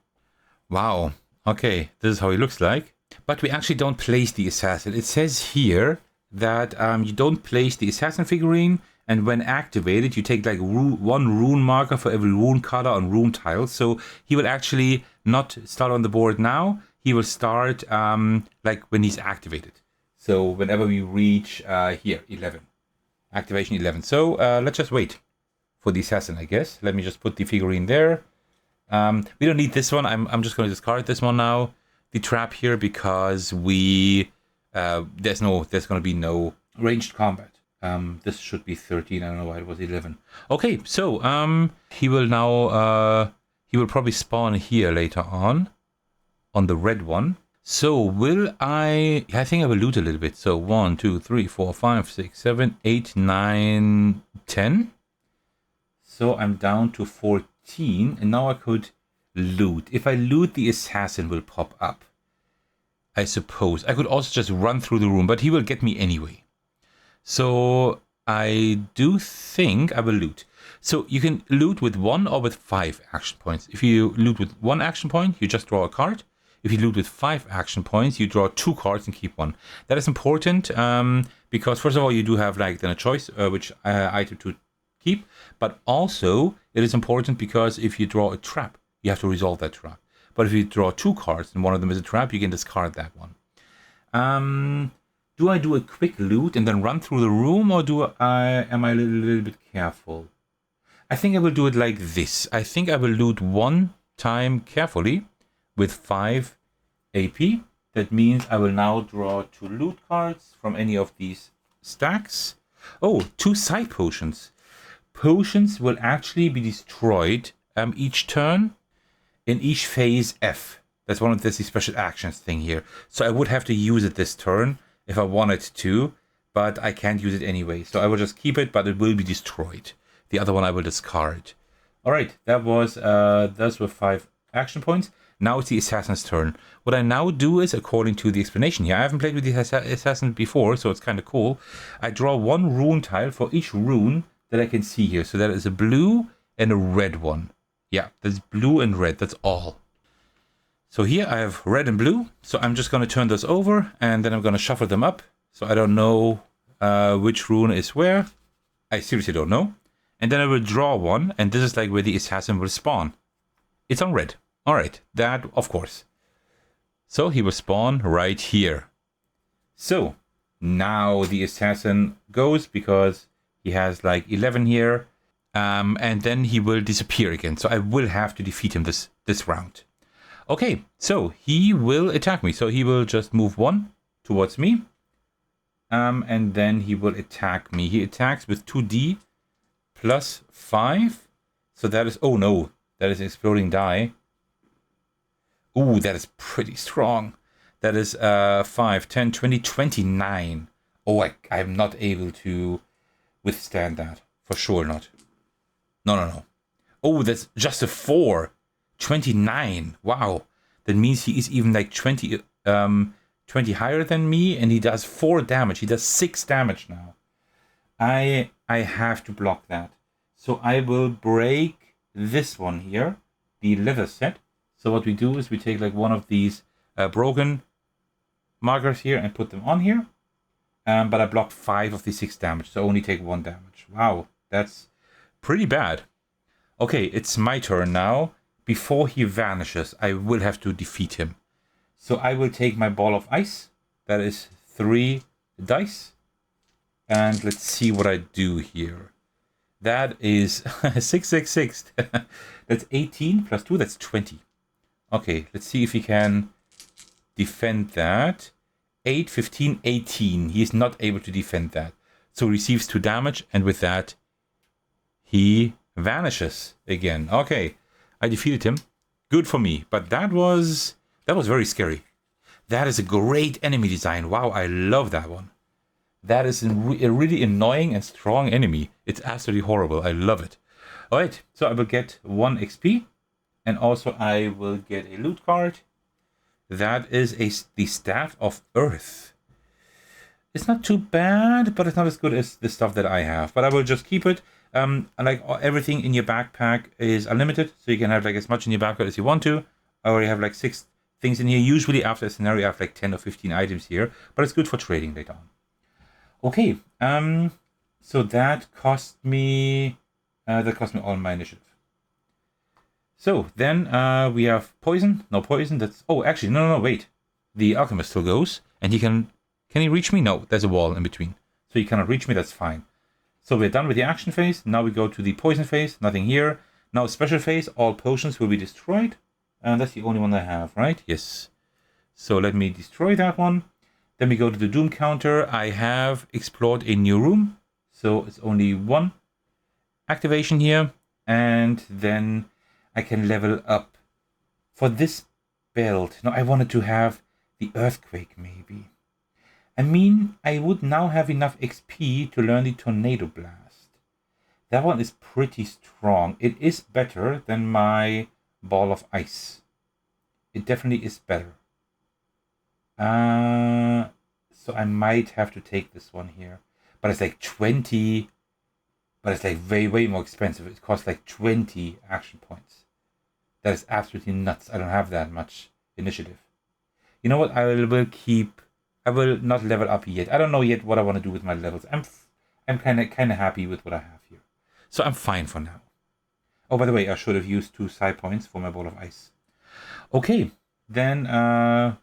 Wow. Okay, this is how he looks like. But we actually don't place the assassin. It says here that you don't place the assassin figurine. And when activated, you take like 1 rune marker for every rune color on rune tiles. So he will actually not start on the board now. He will start like when he's activated. So whenever we reach here, 11. Activation 11. So let's just wait for the assassin, I guess. Let me just put the figurine there. We don't need this one. I'm just going to discard this one now. The trap here because there's going to be no ranged combat. This should be 13. I don't know why it was 11. Okay, so he will now he will probably spawn here later on the red one. So will I think I will loot a little bit. So 1, 2, 3, 4, 5, 6, 7, 8, 9, 10. So I'm down to 14, and now I could loot. If I loot, the assassin will pop up. I suppose I could also just run through the room, but he will get me anyway. So I do think I will loot. So you can loot with 1 or with 5 action points. If you loot with 1 action point, you just draw a card. If you loot with 5 action points, you draw 2 cards and keep 1. That is important because first of all, you do have like then a choice which item to keep. But also it is important because if you draw a trap, you have to resolve that trap. But if you draw 2 cards and one of them is a trap, you can discard that one. Do I do a quick loot and then run through the room, or am I a little bit careful? I think I will do it like this. I think I will loot 1 time carefully with 5 AP. That means I will now draw 2 loot cards from any of these stacks. Oh, 2 side potions. Potions will actually be destroyed each turn in each phase F. That's one of the special actions thing here. So I would have to use it this turn if I wanted to, but I can't use it anyway. So I will just keep it, but it will be destroyed. The other one I will discard. All right, those were 5 action points. Now it's the assassin's turn. What I now do is, according to the explanation here, I haven't played with the assassin before, so it's kind of cool. I draw 1 rune tile for each rune that I can see here. So that is a blue and a red one. Yeah, that's blue and red. That's all. So here I have red and blue. So I'm just going to turn those over and then I'm going to shuffle them up. So I don't know which rune is where. I seriously don't know. And then I will draw one. And this is like where the assassin will spawn. It's on red. All right. That, of course. So he will spawn right here. So now the assassin goes because he has like 11 here. And then he will disappear again. So I will have to defeat him this round. Okay, so he will attack me. So he will just move 1 towards me. And then he will attack me. He attacks with 2d plus 5. So that is... Oh, no. That is exploding die. Ooh, that is pretty strong. That is 5, 10, 20, 29. Oh, I'm not able to withstand that. For sure not. No. Oh, that's just a 4. 29. Wow. That means he is even like 20 higher than me, and he does 4 damage. He does 6 damage now. I have to block that. So I will break this one here, the leather set. So what we do is we take like one of these broken markers here and put them on here. But I blocked 5 of the 6 damage, so only take 1 damage. Wow, that's pretty bad. Okay, it's my turn now. Before he vanishes, I will have to defeat him. So I will take my ball of ice. That is 3 dice. And let's see what I do here. That is 666. That's 18 plus 2, that's 20. Okay, let's see if he can defend that. 8, 15, 18. He is not able to defend that. So he receives 2 damage, and with that, he vanishes again. Okay, I defeated him. Good for me. But that was very scary. That is a great enemy design. Wow, I love that one. That is a really annoying and strong enemy. It's absolutely horrible. I love it. Alright, so I will get 1 XP. And also I will get a loot card. That is the Staff of Earth. It's not too bad, but it's not as good as the stuff that I have. But I will just keep it. Like everything in your backpack is unlimited, so you can have like as much in your backpack as you want to. I already have like 6 things in here. Usually after a scenario I have like 10 or 15 items here, but it's good for trading later on. Okay, so that cost me all my initiative. So then we have poison. No poison. That's actually no wait. The alchemist still goes, and can he reach me? No, there's a wall in between, so he cannot reach me. That's fine. So we're done with the action phase. Now we go to the poison phase. Nothing here. Now special phase. All potions will be destroyed, and that's the only one I have, right? Yes. So let me destroy that one. Then we go to the doom counter. I have explored a new room, so it's only 1 activation here, and then I can level up. For this build, no, I wanted to have the earthquake maybe. I mean, I would now have enough XP to learn the tornado blast. That one is pretty strong. It is better than my ball of ice. It definitely is better. So I might have to take this one here. But it's like 20. But it's like way more expensive. It costs like 20 action points. That is absolutely nuts. I don't have that much initiative. You know what? I will not level up yet. I don't know yet what I want to do with my levels. I'm kind of happy with what I have here. So I'm fine for now. Oh, by the way, I should have used 2 psi points for my ball of ice. Okay, then I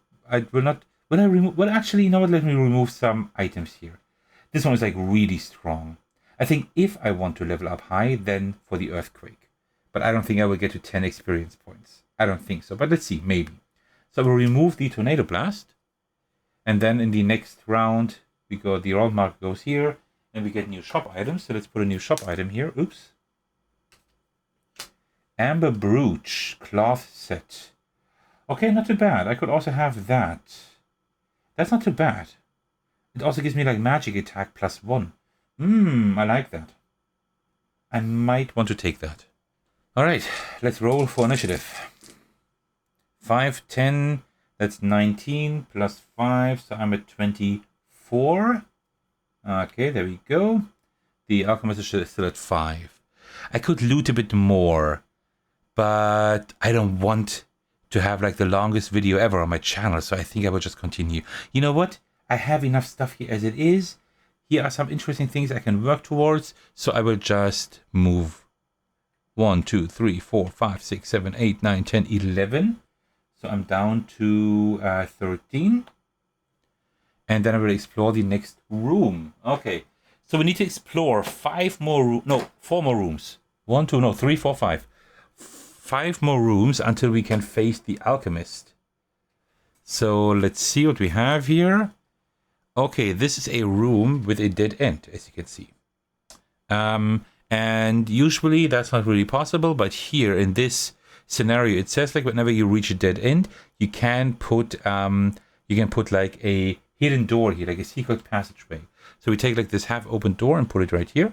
will not. Will I remove? Well, actually, you know what? Let me remove some items here. This one is like really strong. I think if I want to level up high, then for the earthquake. But I don't think I will get to 10 experience points. I don't think so. But let's see, maybe. So we'll remove the tornado blast. And then in the next round, the round mark goes here, and we get new shop items. So let's put a new shop item here. Oops. Amber brooch cloth set. Okay, not too bad. I could also have that. That's not too bad. It also gives me like magic attack +1. I like that. I might want to take that. All right, let's roll for initiative. 5, 10. That's 19 plus 5, so I'm at 24. Okay, there we go. The alchemist is still at 5. I could loot a bit more, but I don't want to have like the longest video ever on my channel, so I think I will just continue. You know what? I have enough stuff here as it is. Here are some interesting things I can work towards, so I will just move 1, 2, 3, 4, 5, 6, 7, 8, 9, 10, 11. So I'm down to 13. And then I will explore the next room. Okay. So we need to explore 4 more rooms. 1, 2, no, 3, 4, 5. 5 more rooms until we can face the alchemist. So let's see what we have here. Okay, this is a room with a dead end, as you can see. And usually that's not really possible, but here in this scenario, it says like whenever you reach a dead end, you can put you can put like a hidden door here, like a secret passageway. So we take like this half-open door and put it right here.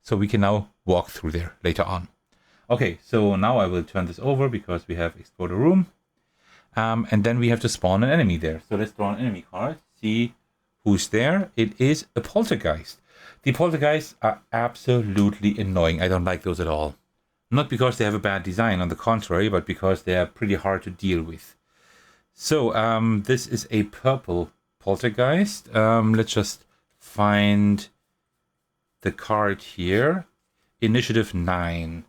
So we can now walk through there later on. Okay, so now I will turn this over because we have explored the room. And then we have to spawn an enemy there. So let's draw an enemy card, see who's there. It is a poltergeist. The poltergeists are absolutely annoying. I don't like those at all. Not because they have a bad design, on the contrary, but because they are pretty hard to deal with. So this is a purple poltergeist. Let's just find the card here. Initiative 9.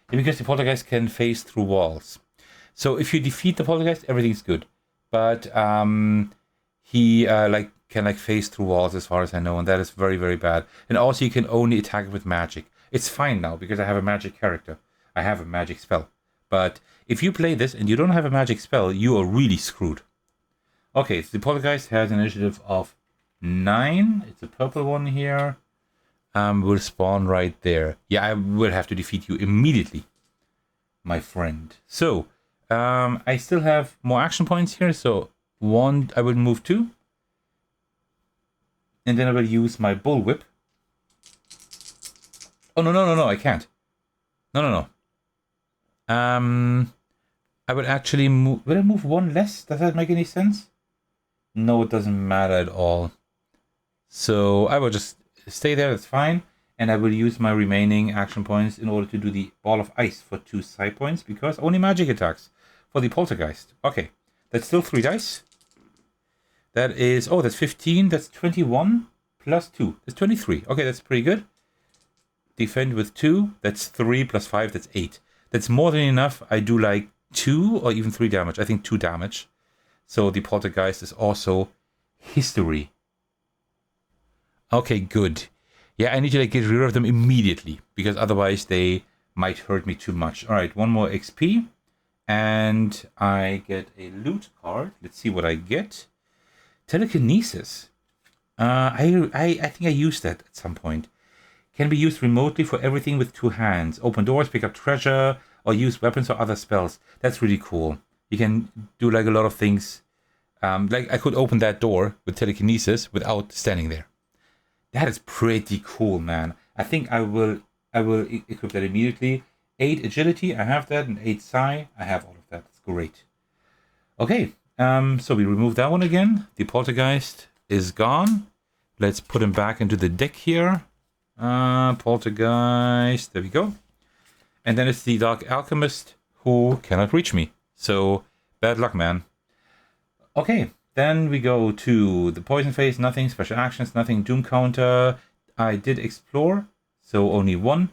Because the poltergeist can phase through walls. So if you defeat the poltergeist, everything's good. But he can phase through walls as far as I know, and that is very, very bad. And also you can only attack with magic. It's fine now because I have a magic character. I have a magic spell. But if you play this and you don't have a magic spell, you are really screwed. Okay, so the poltergeist has an initiative of 9. It's a purple one here. Will spawn right there. Yeah, I will have to defeat you immediately, my friend. So I still have more action points here. So 1, I will move 2. And then I will use my bullwhip. Oh, no, I can't. No. I would actually move... Will I move 1 less? Does that make any sense? No, it doesn't matter at all. So I will just stay there, that's fine. And I will use my remaining action points in order to do the ball of ice for 2 psi points, because only magic attacks for the poltergeist. Okay, that's still 3 dice. That is... Oh, that's 15. That's 21 plus 2. That's 23. Okay, that's pretty good. Defend with 2. That's 3 plus 5. That's 8. That's more than enough. I do like 2 or even 3 damage. I think 2 damage. So the poltergeist is also history. Okay, good. Yeah, I need to get rid of them immediately, because otherwise they might hurt me too much. All right, 1 more XP. And I get a loot card. Let's see what I get. Telekinesis. I think I used that at some point. Can be used remotely for everything with 2 hands. Open doors, pick up treasure, or use weapons or other spells. That's really cool. You can do like a lot of things. Like I could open that door with telekinesis without standing there. That is pretty cool, man. I think I will equip that immediately. 8 agility, I have that, and 8 psi, I have all of that. That's great. Okay, so we remove that one again. The poltergeist is gone. Let's put him back into the deck here. Poltergeist, there we go. And then it's the Dark Alchemist who cannot reach me. So, bad luck, man. Okay, then we go to the poison phase, nothing, special actions, nothing, doom counter. I did explore, so only 1.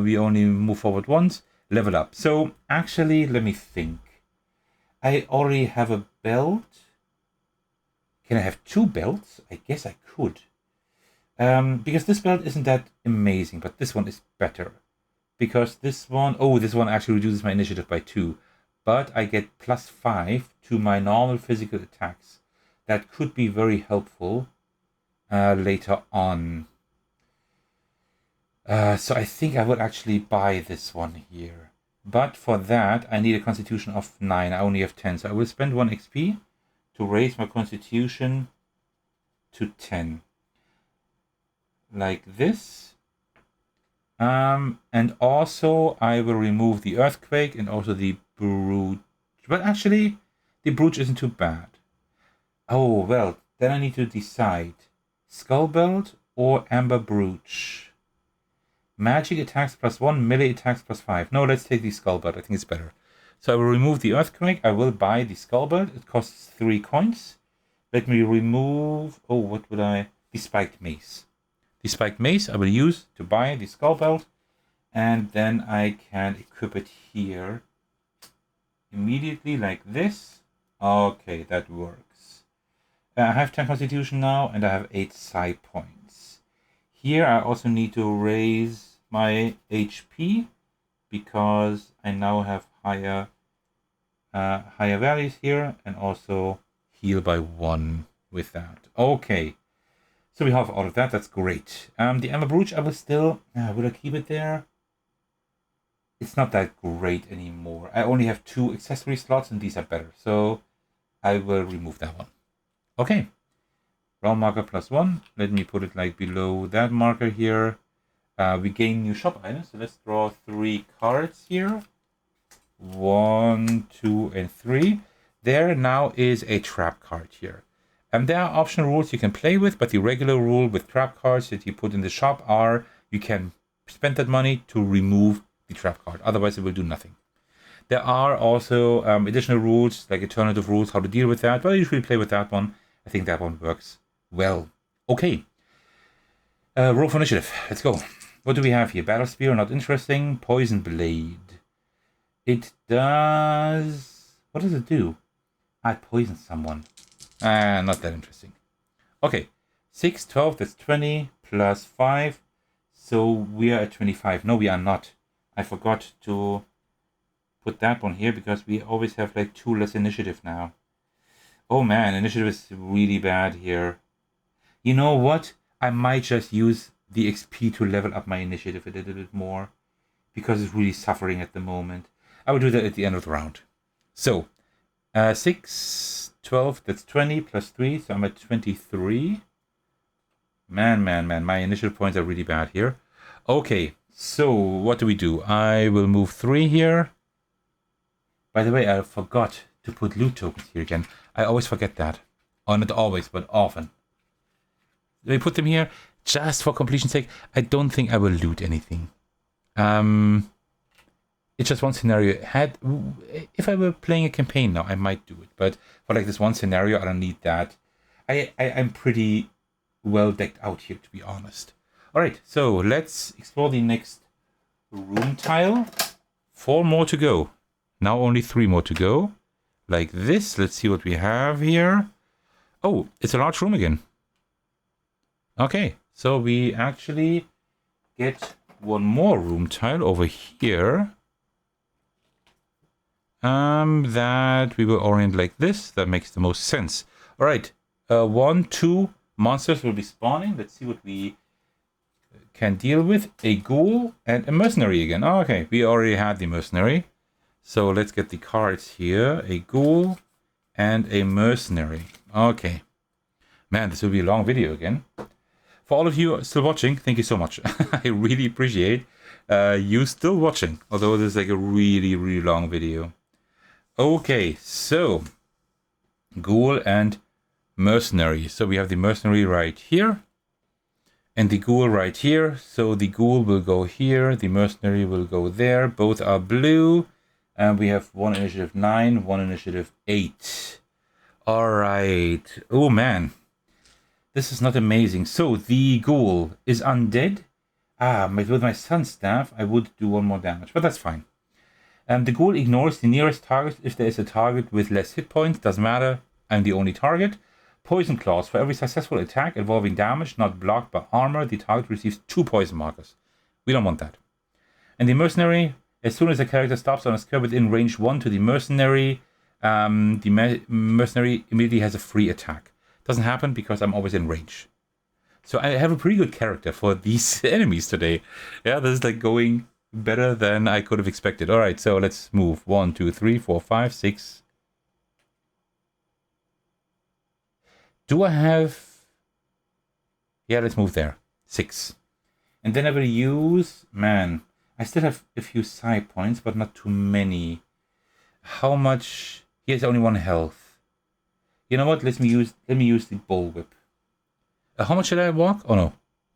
We only move forward once. Level up. So, actually, let me think. I already have a belt. Can I have 2 belts? I guess I could. Because this belt isn't that amazing, but this one is better. Because this one... Oh, this one actually reduces my initiative by 2. But I get plus 5 to my normal physical attacks. That could be very helpful later on. So I think I would actually buy this one here. But for that, I need a constitution of 9. I only have 10. So I will spend 1 XP to raise my constitution to 10. Like this. And also I will remove the earthquake and also the brooch. But actually, the brooch isn't too bad. Oh, well, then I need to decide. Skull belt or amber brooch? Magic attacks plus 1, melee attacks plus 5. No, let's take the skull belt. I think it's better. So I will remove the earthquake. I will buy the skull belt. It costs 3 coins. Let me remove... Oh, what would I... The spiked mace. The spiked mace I will use to buy the skull belt. And then I can equip it here. Immediately like this. Okay, that works. I have 10 constitution now and I have 8 psi points. Here I also need to raise my HP because I now have higher values here, and also heal by 1 with that. Okay, so we have all of that. That's great. The amber brooch I will still... will I keep it there? It's not that great anymore. I only have 2 accessory slots and these are better. So I will remove that one. Okay. Round marker +1. Let me put it like below that marker here. We gain new shop items. So let's draw 3 cards here. 1, 2, and 3. There now is a trap card here. And there are optional rules you can play with, but the regular rule with trap cards that you put in the shop are you can spend that money to remove the trap card. Otherwise, it will do nothing. There are also additional rules, like alternative rules, how to deal with that. But I usually play with that one. I think that one works well. Okay. Roll for initiative. Let's go. What do we have here? Battle Spear, not interesting. Poison Blade. It does... What does it do? I poison someone. Not that interesting. Okay. 6, 12, that's 20, plus 5. So we are at 25. No, we are not. I forgot to put that one here because we always have like 2 less initiative now. Oh man, initiative is really bad here. You know what? I might just use the XP to level up my initiative a little bit more because it's really suffering at the moment. I will do that at the end of the round. So, 6, 12, that's 20 plus 3, so I'm at 23. Man, my initiative points are really bad here. Okay, so what do? I will move 3 here. By the way, I forgot to put loot tokens here again. I always forget that. Oh, not always, but often. Let me put them here just for completion's sake. I don't think I will loot anything. It's just one scenario. If I were playing a campaign now, I might do it. But for like this one scenario, I don't need that. I'm pretty well decked out here, to be honest. All right, so let's explore the next room tile. 4 more to go. Now only 3 more to go. Like this. Let's see what we have here. Oh, it's a large room again. Okay, so we actually get 1 more room tile over here. That we will orient like this. That makes the most sense. All right, 1, 2 monsters will be spawning. Let's see what we can deal with. A ghoul and a mercenary again. Oh, okay, we already had the mercenary. So let's get the cards here. A ghoul and a mercenary. Okay. Man, this will be a long video again. For all of you still watching, thank you so much. I really appreciate you still watching. Although this is like a really, really long video. Okay, so ghoul and mercenary. So we have the mercenary right here. And the ghoul right here. So the ghoul will go here. The mercenary will go there. Both are blue. And we have 1 initiative 9, 1 initiative 8. All right. Oh, man. This is not amazing. So the ghoul is undead. With my sun's staff, I would do 1 more damage. But that's fine. The ghoul ignores the nearest target if there is a target with less hit points. Doesn't matter. I'm the only target. Poison claws. For every successful attack involving damage not blocked by armor, the target receives 2 poison markers. We don't want that. And the mercenary, as soon as a character stops on a square within range 1 to the mercenary, mercenary immediately has a free attack. Doesn't happen because I'm always in range. So I have a pretty good character for these enemies today. Yeah, this is like going better than I could have expected. All right, so let's move. 1, 2, 3, 4, 5, 6. Do I have... Yeah, let's move there. 6. And then I will use... Man, I still have a few side points, but not too many. How much... He has only 1 health. You know what? Let me use the bullwhip. How much should I walk? Oh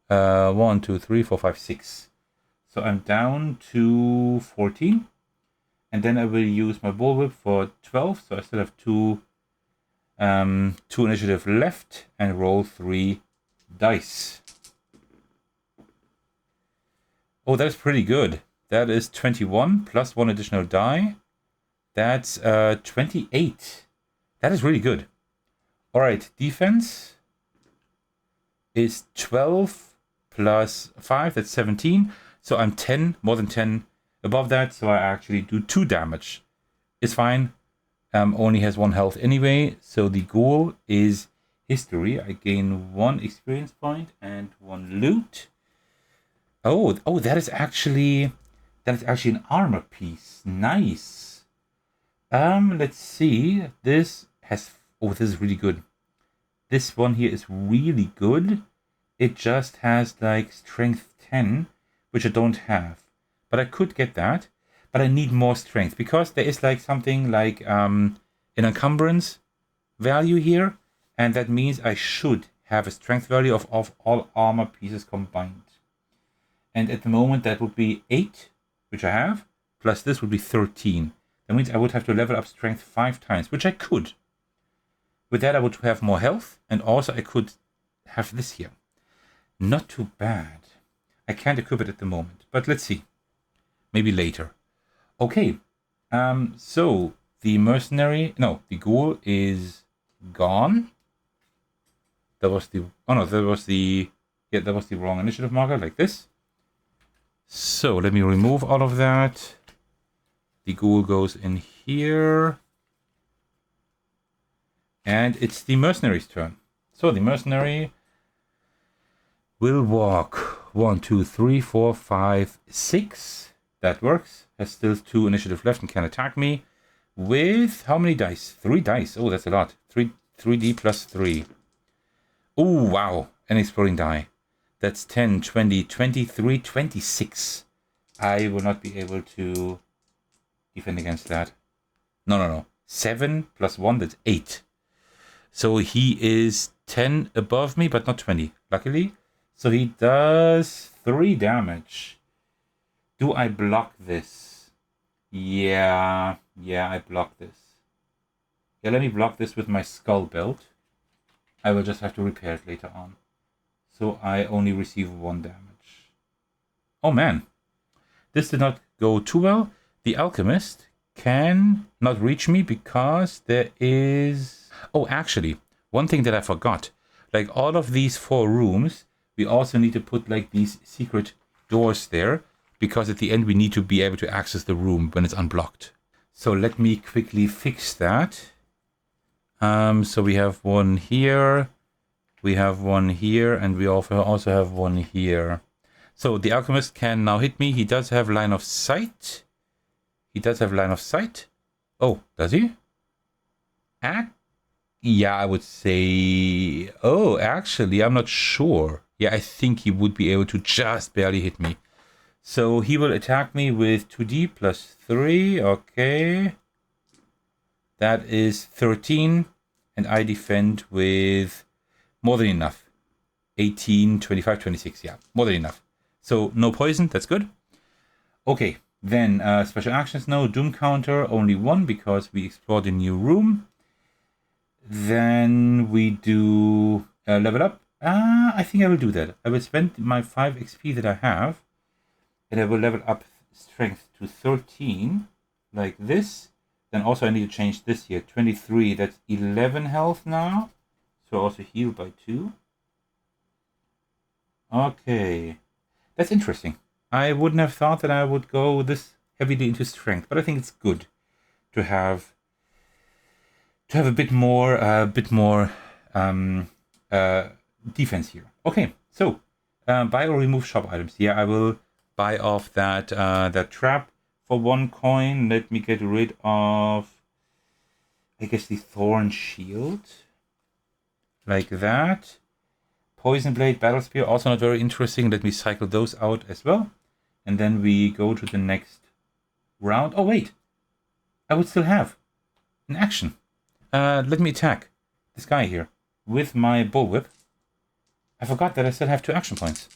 no. 1, 2, 3, 4, 5, 6. So I'm down to 14. And then I will use my bullwhip for 12. So I still have 2 initiative left and roll 3 dice. Oh, that's pretty good. That is 21 plus 1 additional die. That's 28. That is really good. All right, defense is 12 plus 5. That's 17. So I'm 10, more than 10 above that. So I actually do 2 damage. It's fine. Only has 1 health anyway. So the goal is history. I gain 1 experience point and 1 loot. Oh, that is actually an armor piece. Nice. Let's see. This has Oh, this is really good. This one here is really good. It just has like strength 10, which I don't have. But I could get that. But I need more strength because there is like something like an encumbrance value here. And that means I should have a strength value of all armor pieces combined. And at the moment that would be 8, which I have, plus this would be 13. That means I would have to level up strength 5 times, which I could. With that I would have more health, and also I could have this here. Not too bad. I can't equip it at the moment, but let's see. Maybe later. Okay, so the mercenary, no, the ghoul is gone. That was the, oh no, that was the wrong initiative marker, like this. So let me remove all of that. The ghoul goes in here. And it's the mercenary's turn. So the mercenary will walk 1, 2, 3, 4, 5, 6. That works. Has still 2 initiative left and can attack me. With how many dice? 3 dice. Oh, that's a lot. 3d plus 3. Oh, wow. An exploding die. That's 10, 20, 23, 26. I will not be able to defend against that. No. 7 plus 1, that's 8. So he is 10 above me, but not 20, luckily. So he does 3 damage. Do I block this? Yeah, I block this. Yeah, let me block this with my skull belt. I will just have to repair it later on. So I only receive 1 damage. Oh man, this did not go too well. The alchemist can not reach me because there is... Oh, actually, one thing that I forgot. Like all of these 4 rooms, we also need to put like these secret doors there. Because at the end we need to be able to access the room when it's unblocked. So let me quickly fix that. So we have one here. We have one here, and we also have one here. So the alchemist can now hit me. He does have line of sight. Oh, does he? Yeah, I would say... Oh, actually, I'm not sure. Yeah, I think he would be able to just barely hit me. So he will attack me with 2d plus 3. Okay. That is 13. And I defend with more than enough. 18, 25, 26. Yeah, more than enough. So no poison. That's good. Okay. Then special actions. No. Doom counter. Only 1 because we explored a new room. Then we do level up. I think I will do that. I will spend my 5 XP that I have. And I will level up strength to 13, like this. Then also I need to change this here, 23, that's 11 health now. So also heal by 2. Okay, that's interesting. I wouldn't have thought that I would go this heavily into strength, but I think it's good to have a bit more defense here. Okay, so buy or remove shop items. Yeah, I will buy off that trap for 1 coin. Let me get rid of, I guess, the thorn shield. Like that. Poison blade, battle spear, also not very interesting. Let me cycle those out as well. And then we go to the next round. Oh, wait. I would still have an action. Let me attack this guy here with my bullwhip. I forgot that I still have 2 action points.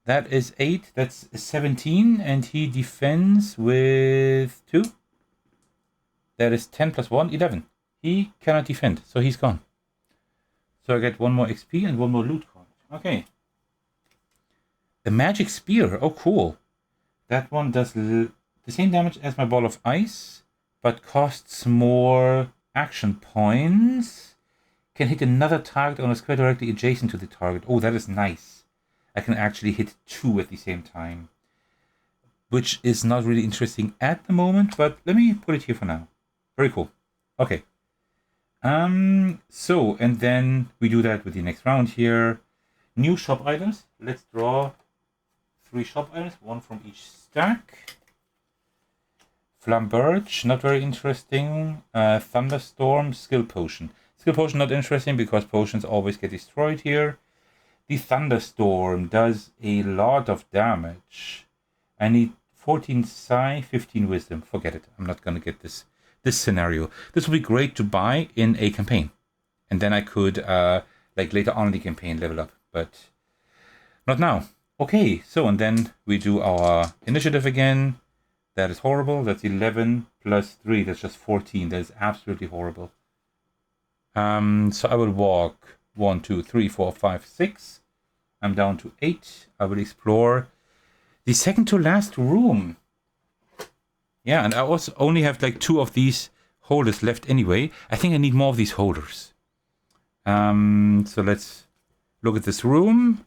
That is 8, that's 17, and he defends with 2. That is 10 plus 1, 11. He cannot defend, so he's gone. So I get 1 more XP and 1 more loot card. Okay. The magic spear, oh cool. That one does the same damage as my ball of ice, but costs more action points. Can hit another target on a square directly adjacent to the target. Oh, that is nice. I can actually hit 2 at the same time, which is not really interesting at the moment, but let me put it here for now. Very cool. Okay. So, and then we do that with the next round here. New shop items. Let's draw 3 shop items, 1 from each stack. Flamberge, not very interesting. Thunderstorm, Skill Potion. Skill Potion not interesting because potions always get destroyed here. The Thunderstorm does a lot of damage. I need 14 Psi, 15 Wisdom. Forget it. I'm not going to get this scenario. This would be great to buy in a campaign. And then I could, like later on in the campaign, level up. But not now. Okay, so and then we do our initiative again. That is horrible. That's 11 plus 3. That's just 14. That is absolutely horrible. So I will walk 1, 2, 3, 4, 5, 6. I'm down to 8. I will explore the second to last room. Yeah, and I also only have like 2 of these holders left anyway. I think I need more of these holders. So let's look at this room.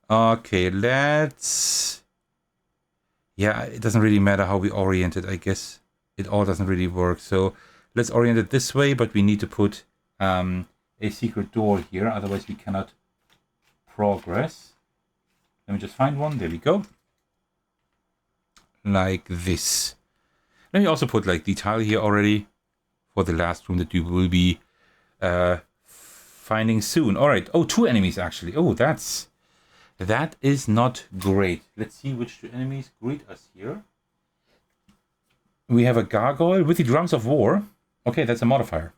Okay, let's... Yeah, it doesn't really matter how we orient it. I guess it all doesn't really work. So let's orient it this way, but we need to put a secret door here. Otherwise we cannot progress. Let me just find one. There we go. Like this. Let me also put like the tile here already for the last room that you will be finding soon. All right. Oh, 2 enemies actually. Oh, that is not great. Let's see which 2 enemies greet us here. We have a gargoyle with the drums of war. Okay, that's a modifier.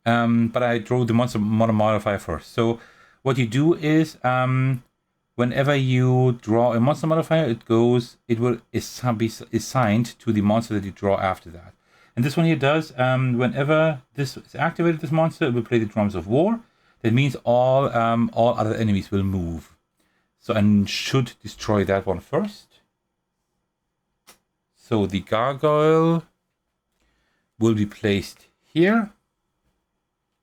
But I drew the monster modifier first. So what you do is whenever you draw a monster modifier, it will be assigned to the monster that you draw after that. And this one here does, whenever this is activated, this monster, it will play the drums of war. That means all other enemies will move. So I should destroy that one first. So the gargoyle will be placed here.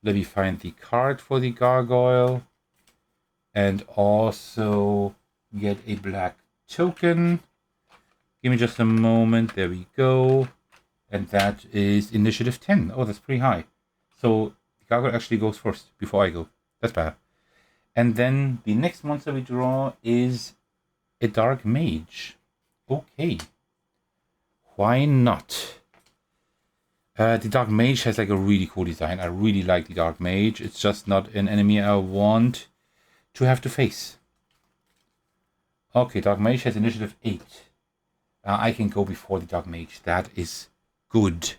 Let me find the card for the gargoyle. And also get a black token. Give me just a moment. There we go. And that is initiative 10. Oh, that's pretty high. So the gargoyle actually goes first before I go. That's bad. And then the next monster we draw is a dark mage. Okay. Why not? The dark mage has like a really cool design. I really like the dark mage. It's just not an enemy I want to have to face. Okay, dark mage has initiative 8. I can go before the dark mage. That is good.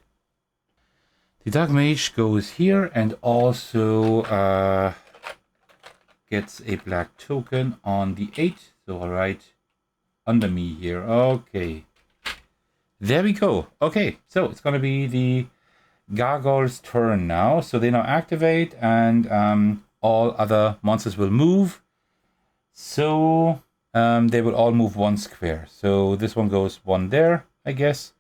The dark mage goes here and also gets a black token on the 8. So right under me here. Okay. There we go. Okay, so it's going to be the gargoyle's turn now. So they now activate and all other monsters will move. So they will all move 1 square. So this one goes 1 there, I guess.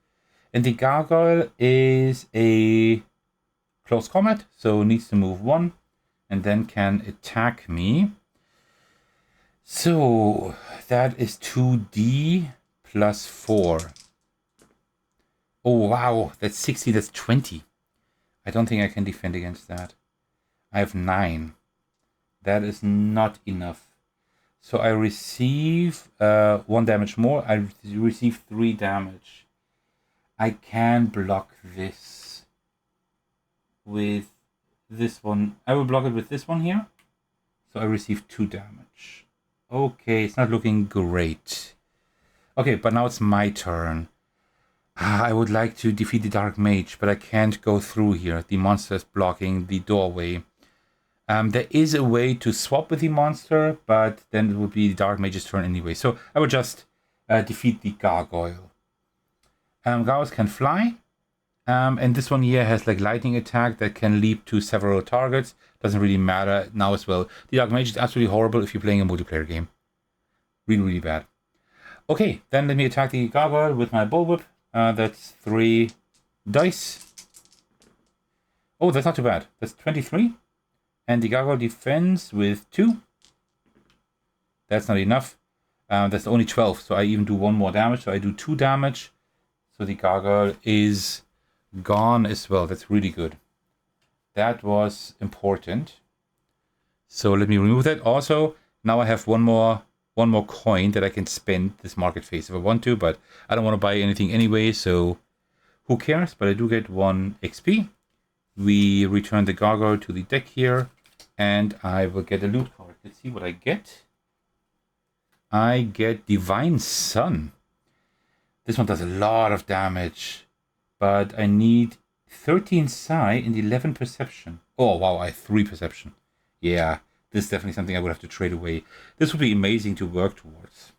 And the gargoyle is a close combat, so needs to move 1 and then can attack me. So that is 2d plus 4. Oh wow, that's 60, that's 20. I don't think I can defend against that. I have 9. That is not enough. So I receive 1 damage more. I receive 3 damage. I can block this with this one. I will block it with this one here. So I receive 2 damage. Okay, it's not looking great. Okay, but now it's my turn. I would like to defeat the Dark Mage, but I can't go through here. The monster is blocking the doorway. There is a way to swap with the monster, but then it would be the Dark Mage's turn anyway. So I would just defeat the Gargoyle. Gargoyles can fly. And this one here has like lightning attack that can leap to several targets. Doesn't really matter now as well. The Dark Mage is absolutely horrible if you're playing a multiplayer game. Really, really bad. Okay, then let me attack the Gargoyle with my Bullwhip. That's 3 dice. Oh, that's not too bad. That's 23. And the Gargoyle defends with 2. That's not enough. That's only 12. So I even do 1 more damage. So I do 2 damage. So the Gargoyle is gone as well. That's really good. That was important. So let me remove that. Also, now I have 1 more one more coin that I can spend this market phase if I want to, but I don't want to buy anything anyway, so who cares? But I do get 1 XP. We return the gargoyle to the deck here, and I will get a loot card. Let's see what I get. I get Divine Sun. This one does a lot of damage, but I need 13 Psi and 11 Perception. Oh, wow, I have 3 Perception. Yeah, this is definitely something I would have to trade away. This would be amazing to work towards.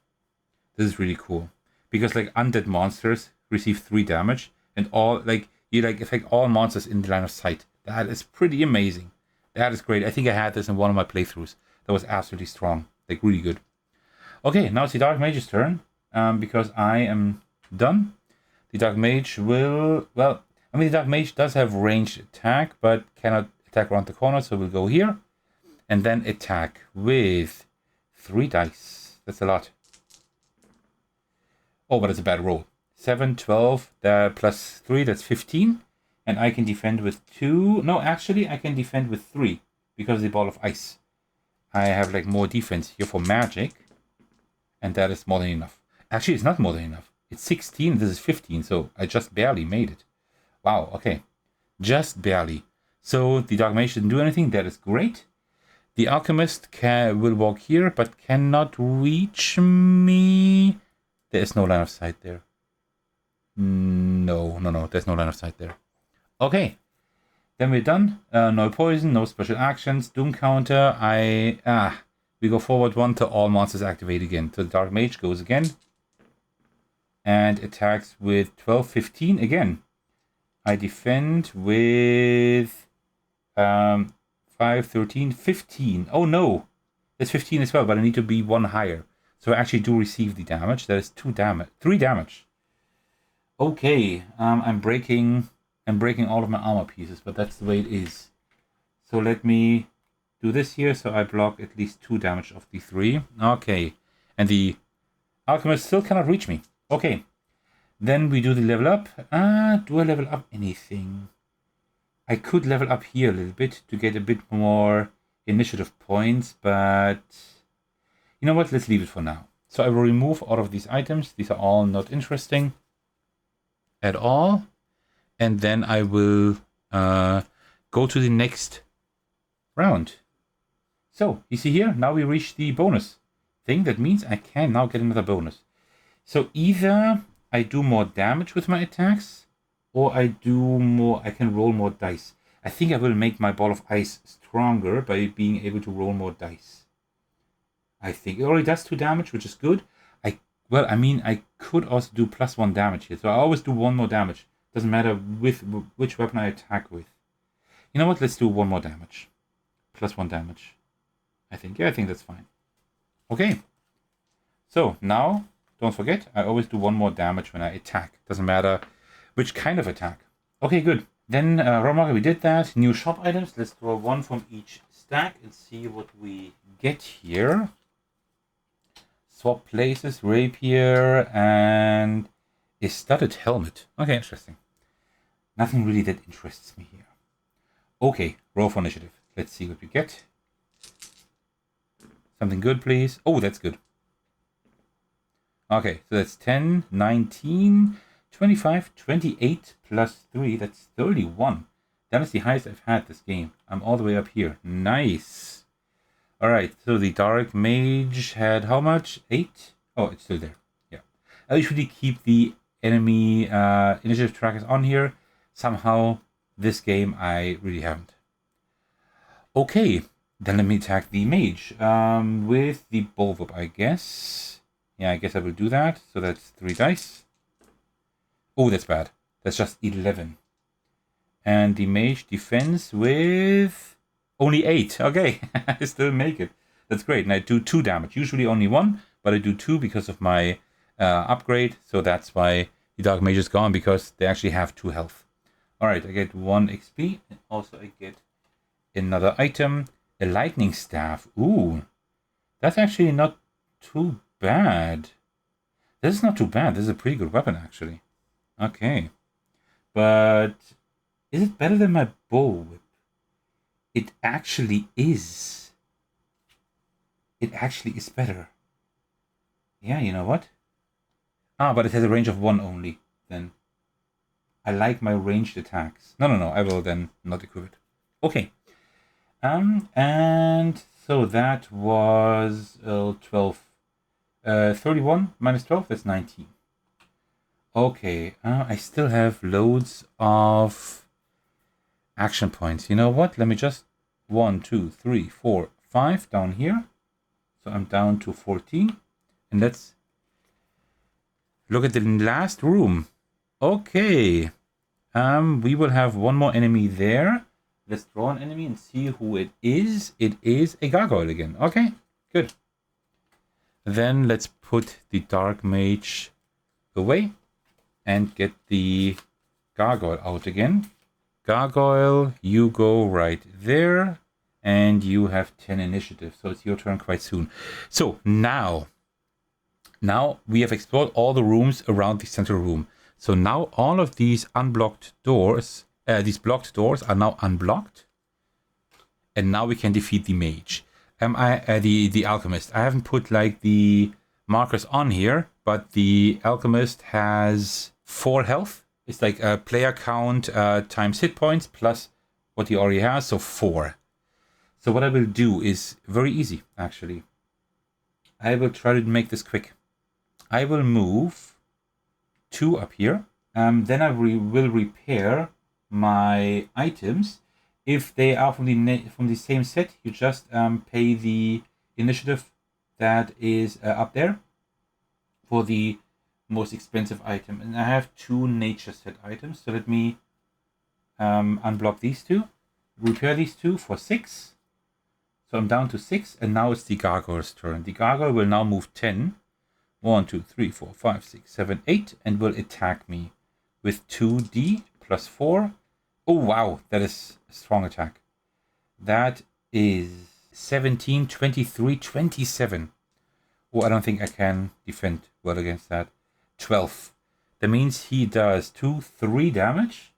This is really cool. Because, like, undead monsters receive 3 damage, and all, like, you, like, affect all monsters in the line of sight. That is pretty amazing. That is great. I think I had this in one of my playthroughs. That was absolutely strong. Like, really good. Okay, now it's the Dark Mage's turn, because I am done. The Dark Mage will, well, I mean, the Dark Mage does have ranged attack, but cannot attack around the corner, so we'll go here. And then attack with 3 dice. That's a lot. Oh, but it's a bad roll. 7, 12, plus 3, that's 15. And I can defend with 2. No, actually, I can defend with 3, because of the Ball of Ice. I have, like, more defense here for magic. And that is more than enough. Actually, it's not more than enough. It's 16, this is 15, so I just barely made it. Wow, okay. Just barely. So the Dark Mage didn't do anything, that is great. The Alchemist will walk here, but cannot reach me. There is no line of sight there. No, there's no line of sight there. Okay, then we're done. No poison, no special actions, Doom counter. We go forward 1 till all monsters activate again. So the Dark Mage goes again. And attacks with 12, 15 again. I defend with 5, 13, 15. Oh no, that's 15 as well, but I need to be 1 higher. So I actually do receive the damage. That is 3 damage. Okay, I'm breaking all of my armor pieces, but that's the way it is. So let me do this here, so I block at least 2 damage of the 3. Okay, and the Alchemist still cannot reach me. Okay, then we do the level up. Do I level up anything? I could level up here a little bit to get a bit more initiative points, but you know what? Let's leave it for now. So I will remove all of these items. These are all not interesting at all. And then I will go to the next round. So, you see here, now we reach the bonus thing. That means I can now get another bonus. So either I do more damage with my attacks, or I can roll more dice. I think I will make my Ball of Ice stronger by being able to roll more dice. I think it already does 2 damage, which is good. I could also do +1 damage here. So I always do 1 more damage. Doesn't matter with which weapon I attack with. You know what? Let's do 1 more damage. +1 damage. I think that's fine. Okay. So now, don't forget, I always do 1 more damage when I attack. Doesn't matter which kind of attack. Okay, good. Then, Romarka, we did that. New shop items. Let's draw 1 from each stack and see what we get here. Swap places, rapier, and a studded helmet. Okay, interesting. Nothing really that interests me here. Okay, roll for initiative. Let's see what we get. Something good, please. Oh, that's good. Okay, so that's 10, 19, 25, 28 plus 3. That's 31. That is the highest I've had this game. I'm all the way up here. Nice. Alright, so the Dark Mage had how much? 8? Oh, it's still there. Yeah. I usually keep the enemy initiative trackers on here. Somehow, this game I really haven't. Okay, then let me attack the Mage with the Bullwhip, I guess. Yeah, I guess I will do that. So that's 3 dice. Oh, that's bad. That's just 11. And the Mage defends with only 8. Okay, I still make it. That's great. And I do 2 damage. Usually only 1, but I do 2 because of my upgrade. So that's why the Dark Mage is gone, because they actually have 2 health. Alright, I get 1 XP. And also I get another item. A Lightning Staff. Ooh, that's actually not too bad. This is not too bad. This is a pretty good weapon, actually. Okay. But is it better than my Bullwhip? It actually is. It actually is better. Yeah, you know what? Ah, but it has a range of 1 only, then. I like my ranged attacks. No, I will then not equip it. Okay. And so that was 12. 31 minus 12, that's 19. Okay, I still have loads of action points. You know what? Let me just 1, 2, 3, 4, 5 down here. So I'm down to 14. And let's look at the last room. Okay. We will have one more enemy there. Let's draw an enemy and see who it is. It is a gargoyle again. Okay, good. Then let's put the dark mage away and get the gargoyle out again. Gargoyle, you go right there. And you have 10 initiative. So it's your turn quite soon. So now we have explored all the rooms around the central room. So now all of these unblocked doors, these blocked doors are now unblocked. And now we can defeat the mage. The alchemist. I haven't put like the markers on here, but the alchemist has 4 health. It's like a player count times hit points plus what he already has, so 4. So what I will do is very easy, actually. I will try to make this quick. I will move 2 up here. Then I will repair my items. If they are from the same set, you just pay the initiative that is up there for the most expensive item. And I have 2 nature set items. So let me unblock these 2. Repair these 2 for 6. So I'm down to 6, and now it's the gargoyle's turn. The gargoyle will now move 10. 1, 2, 3, 4, 5, 6, 7, 8, and will attack me with 2d plus 4. Oh, wow, that is a strong attack. That is 17, 23, 27. Oh, I don't think I can defend well against that. 12. That means he does 3 damage.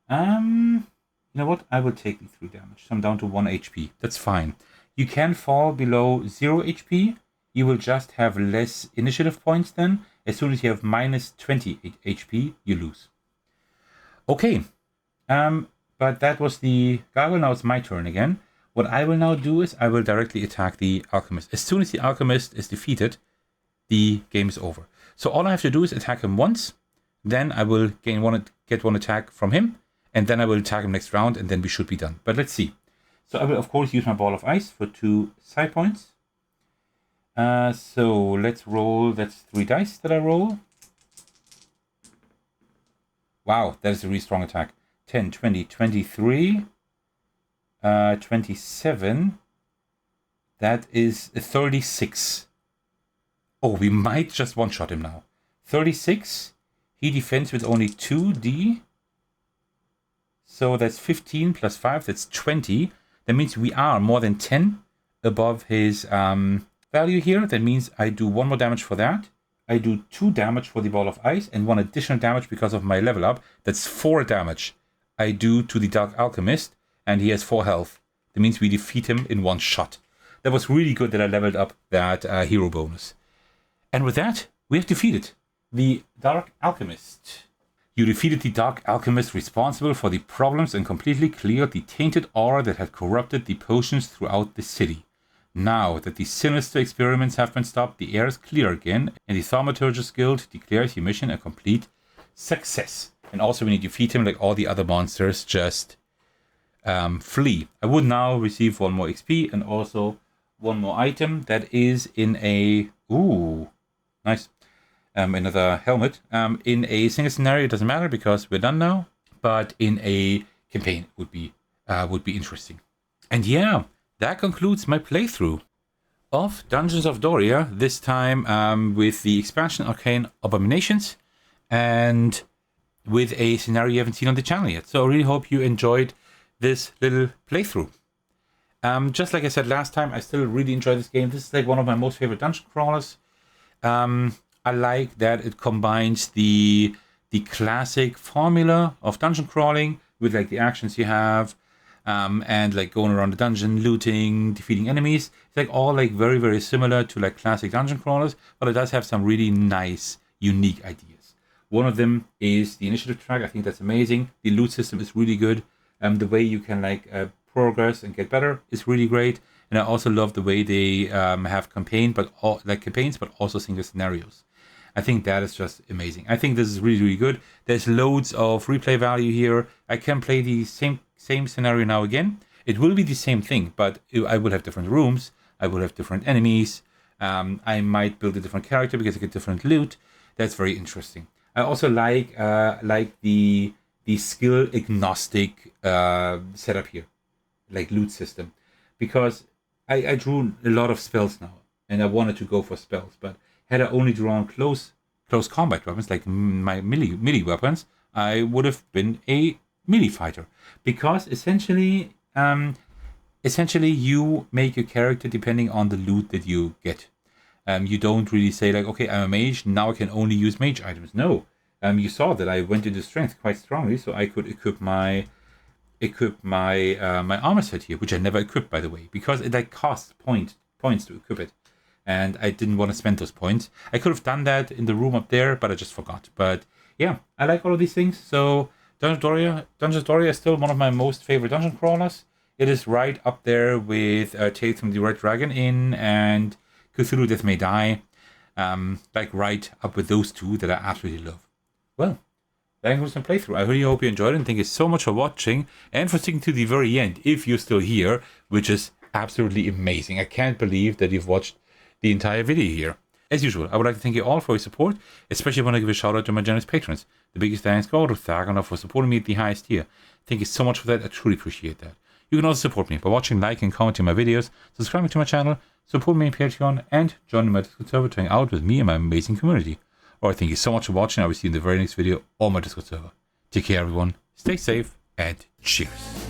You know what? I will take the 3 damage. So I'm down to 1 HP. That's fine. You can fall below 0 HP. You will just have less initiative points then. As soon as you have minus 28 HP, you lose. Okay. But that was the gargoyle. Now it's my turn again. What I will now do is I will directly attack the alchemist. As soon as the alchemist is defeated, the game is over. So all I have to do is attack him once. Then I will get one attack from him. And then I will attack him next round, and then we should be done. But let's see. So I will, of course, use my ball of ice for 2 side points. So let's roll. That's 3 dice that I roll. Wow, that is a really strong attack. 10, 20, 23, 27. That is 36. Oh, we might just one-shot him now. 36. He defends with only 2d. So that's 15 plus 5, that's 20. That means we are more than 10 above his value here. That means I do 1 more damage for that. I do 2 damage for the ball of ice and 1 additional damage because of my level up. That's 4 damage I do to the Dark Alchemist, and he has 4 health. That means we defeat him in 1 shot. That was really good that I leveled up that hero bonus. And with that, we have defeated the Dark Alchemist. You defeated the Dark Alchemist responsible for the problems and completely cleared the tainted aura that had corrupted the potions throughout the city. Now that the sinister experiments have been stopped, the air is clear again, and the Thaumaturgist Guild declares your mission a complete success. And also when you defeat him, like all the other monsters, just flee. I would now receive 1 more XP and also 1 more item that is in a... Ooh, nice. Another helmet. In a single scenario, it doesn't matter because we're done now. But in a campaign, would be interesting. And yeah, that concludes my playthrough of Dungeons of Doria. This time with the expansion Arcane Abominations and with a scenario you haven't seen on the channel yet. So I really hope you enjoyed this little playthrough. Just like I said last time, I still really enjoy this game. This is like one of my most favorite dungeon crawlers. I like that it combines the classic formula of dungeon crawling with like the actions you have, and like going around the dungeon, looting, defeating enemies. It's like all like very, very similar to like classic dungeon crawlers, but it does have some really nice, unique ideas. One of them is the initiative track. I think that's amazing. The loot system is really good. The way you can like progress and get better is really great. And I also love the way they have campaigns, but also single scenarios. I think that is just amazing. I think this is really, really good. There's loads of replay value here. I can play the same scenario now again. It will be the same thing, but I will have different rooms. I will have different enemies. I might build a different character because I get different loot. That's very interesting. I also like the skill agnostic setup here, like loot system, because I drew a lot of spells now, and I wanted to go for spells, but had I only drawn close combat weapons, like my melee weapons, I would have been a melee fighter, because essentially you make your character depending on the loot that you get. You don't really say like, okay, I'm a mage, now I can only use mage items. No, you saw that I went into strength quite strongly, so I could equip my armor set here, which I never equipped, by the way, because it like costs points to equip it, and I didn't want to spend those points. I could have done that in the room up there, but I just forgot. But yeah, I like all of these things. So Dungeons of Doria is still one of my most favorite dungeon crawlers. It is right up there with Tales from the Red Dragon Inn and Cthulhu Death May Die, like right up with those two that I absolutely love. Well, that concludes my playthrough. I really hope you enjoyed it, and thank you so much for watching and for sticking to the very end, if you're still here, which is absolutely amazing. I can't believe that you've watched the entire video here. As usual, I would like to thank you all for your support, especially want to give a shout out to my generous patrons. The biggest thanks go to Thecos for supporting me at the highest tier. Thank you so much for that. I truly appreciate that. You can also support me by watching, liking, and commenting my videos, subscribing to my channel, support me on Patreon, and joining my Discord server to hang out with me and my amazing community. Alright, thank you so much for watching. I will see you in the very next video on my Discord server. Take care, everyone. Stay safe, and cheers.